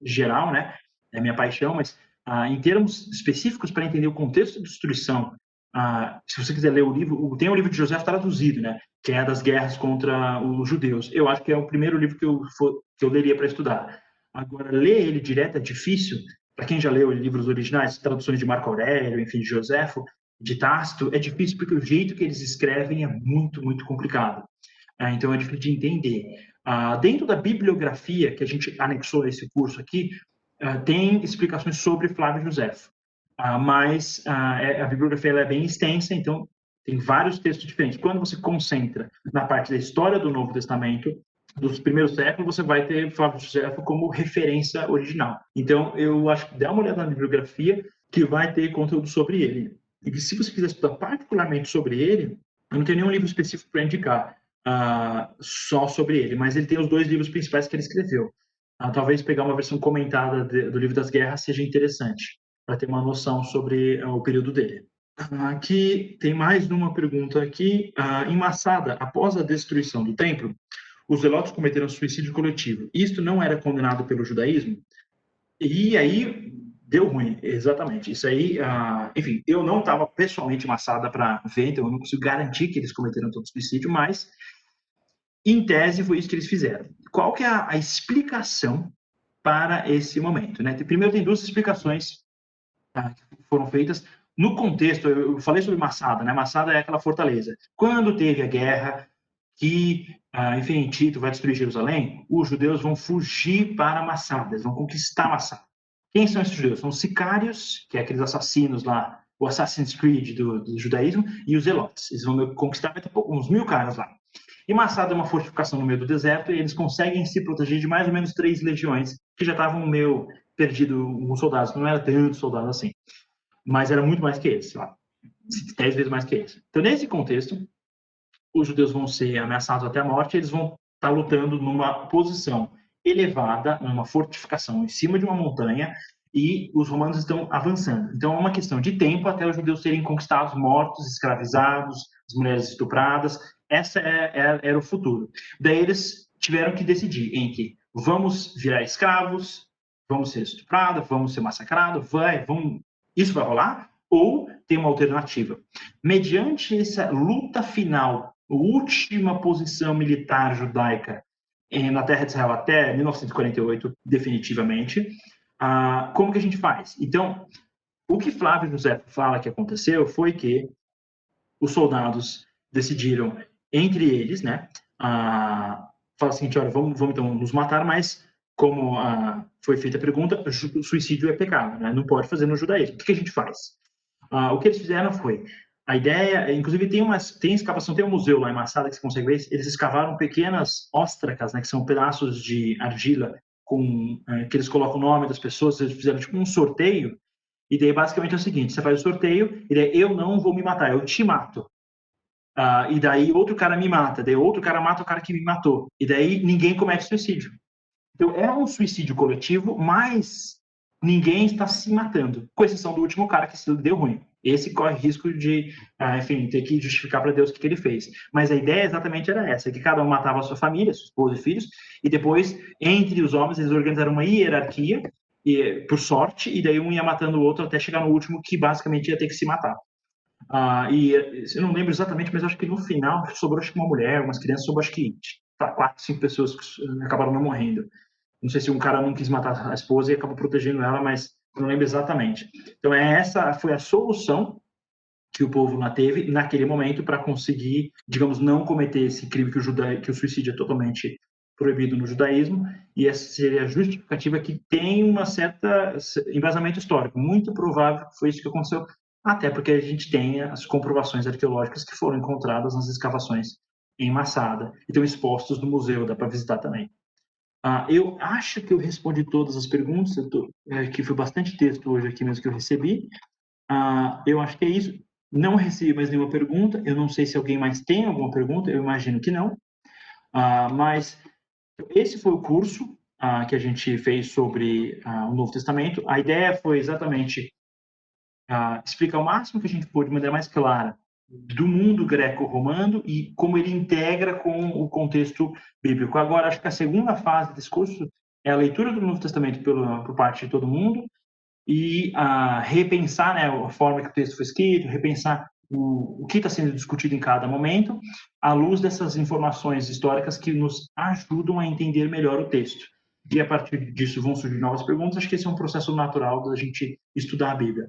geral, né? É a minha paixão, mas em termos específicos para entender o contexto de destruição, se você quiser ler o livro, tem o livro de José traduzido, né? Que é das guerras contra os judeus. Eu acho que é o primeiro livro que eu leria para estudar. Agora, ler ele direto é difícil. Para quem já leu livros originais, traduções de Marco Aurélio, enfim, de Joséfo, de Tácito, é difícil porque o jeito que eles escrevem é muito, muito complicado. Então é difícil de entender. Dentro da bibliografia que a gente anexou a esse curso aqui, tem explicações sobre Flávio Josefo, mas a bibliografia ela é bem extensa, então tem vários textos diferentes. Quando você concentra na parte da história do Novo Testamento, dos primeiros séculos, você vai ter Flávio Josefo como referência original. Então, eu acho que dá uma olhada na bibliografia que vai ter conteúdo sobre ele. E se você quiser estudar particularmente sobre ele, eu não tenho nenhum livro específico para indicar só sobre ele, mas ele tem os 2 livros principais que ele escreveu. Talvez pegar uma versão comentada do livro das guerras seja interessante, para ter uma noção sobre o período dele. Aqui tem mais uma pergunta aqui. Em Massada, após a destruição do templo, os zelotes cometeram suicídio coletivo. Isto não era condenado pelo judaísmo? E aí deu ruim, exatamente. Isso aí, enfim, eu não estava pessoalmente em Massada para ver, então eu não consigo garantir que eles cometeram todo suicídio, mas em tese foi isso que eles fizeram. Qual que é a explicação para esse momento, né? Primeiro tem 2 explicações que foram feitas no contexto. Eu falei sobre Massada, né? Massada é aquela fortaleza. Quando teve a guerra que, enfim, Tito vai destruir Jerusalém, os judeus vão fugir para Massada, eles vão conquistar Massada. Quem são esses judeus? São os sicários, que é aqueles assassinos lá, o Assassin's Creed do judaísmo, e os zelotes. Eles vão conquistar uns 1000 caras lá. E Massada é uma fortificação no meio do deserto e eles conseguem se proteger de mais ou menos 3 legiões que já estavam meio perdidos, os soldados. Não era tanto soldado assim, mas era muito mais que esse, lá, 10 vezes mais que esse. Então, nesse contexto, os judeus vão ser ameaçados até a morte, eles vão estar lutando numa posição elevada, numa fortificação em cima de uma montanha, e os romanos estão avançando. Então, é uma questão de tempo até os judeus serem conquistados, mortos, escravizados, as mulheres estupradas. Essa era o futuro. Daí eles tiveram que decidir entre vamos virar escravos, vamos ser estuprados, vamos ser massacrados, isso vai rolar? Ou tem uma alternativa? Mediante essa luta final, a última posição militar judaica na Terra de Israel até 1948, definitivamente, como que a gente faz? Então, o que Flávio José fala que aconteceu foi que os soldados decidiram entre eles, né, fala assim, olha, vamos então nos matar, mas como foi feita a pergunta, o suicídio é pecado, né? Não pode fazer no judaísmo. O que a gente faz? O que eles fizeram foi, a ideia, inclusive tem escavação, tem um museu lá em Massada que você consegue ver, eles escavaram pequenas óstracas, né, que são pedaços de argila que eles colocam o nome das pessoas, eles fizeram tipo um sorteio, e daí basicamente é o seguinte, você faz o sorteio, e daí eu não vou me matar, eu te mato. E daí outro cara me mata, daí outro cara mata o cara que me matou, e daí ninguém comete suicídio. Então é um suicídio coletivo, mas ninguém está se matando, com exceção do último cara que se deu ruim. Esse corre risco de, enfim, ter que justificar para Deus o que ele fez. Mas a ideia exatamente era essa, que cada um matava a sua família, sua esposa e filhos, e depois, entre os homens, eles organizaram uma hierarquia, por sorte, e daí um ia matando o outro até chegar no último, que basicamente ia ter que se matar. E eu não lembro exatamente, mas acho que no final sobrou acho que uma mulher, umas crianças, sobrou acho que 4, 5 pessoas que acabaram não morrendo. Não sei se um cara não quis matar a esposa e acabou protegendo ela, mas não lembro exatamente. Então essa foi a solução que o povo lá teve naquele momento para conseguir, digamos, não cometer esse crime que o suicídio é totalmente proibido no judaísmo, e essa seria a justificativa que tem uma certa embasamento histórico. Muito provável que foi isso que aconteceu, até porque a gente tem as comprovações arqueológicas que foram encontradas nas escavações em Massada e estão expostos no museu, dá para visitar também. Eu acho que eu respondi todas as perguntas, que foi bastante texto hoje aqui mesmo que eu recebi. Eu acho que é isso. Não recebi mais nenhuma pergunta. Eu não sei se alguém mais tem alguma pergunta. Eu imagino que não. Mas esse foi o curso que a gente fez sobre o Novo Testamento. A ideia foi exatamente explicar o máximo que a gente pôde, de maneira mais clara, do mundo greco-romano e como ele integra com o contexto bíblico. Agora, acho que a segunda fase desse curso é a leitura do Novo Testamento por parte de todo mundo e repensar, né, a forma que o texto foi escrito, repensar o que está sendo discutido em cada momento, à luz dessas informações históricas que nos ajudam a entender melhor o texto. E a partir disso vão surgir novas perguntas. Acho que esse é um processo natural da gente estudar a Bíblia.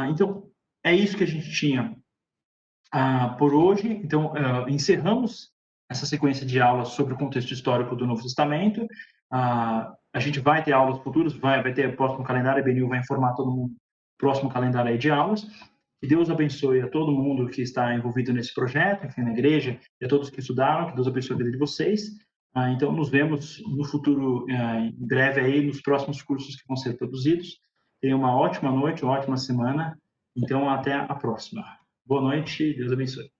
Então, é isso que a gente tinha por hoje. Então, encerramos essa sequência de aulas sobre o contexto histórico do Novo Testamento. A gente vai ter aulas futuras, vai ter o próximo calendário, a BNU vai informar todo mundo do próximo calendário aí de aulas. Que Deus abençoe a todo mundo que está envolvido nesse projeto, enfim, na igreja, e a todos que estudaram, que Deus abençoe a vida de vocês. Então, nos vemos no futuro, em breve aí, nos próximos cursos que vão ser produzidos. Tenham uma ótima noite, uma ótima semana. Então, até a próxima. Boa noite, Deus abençoe.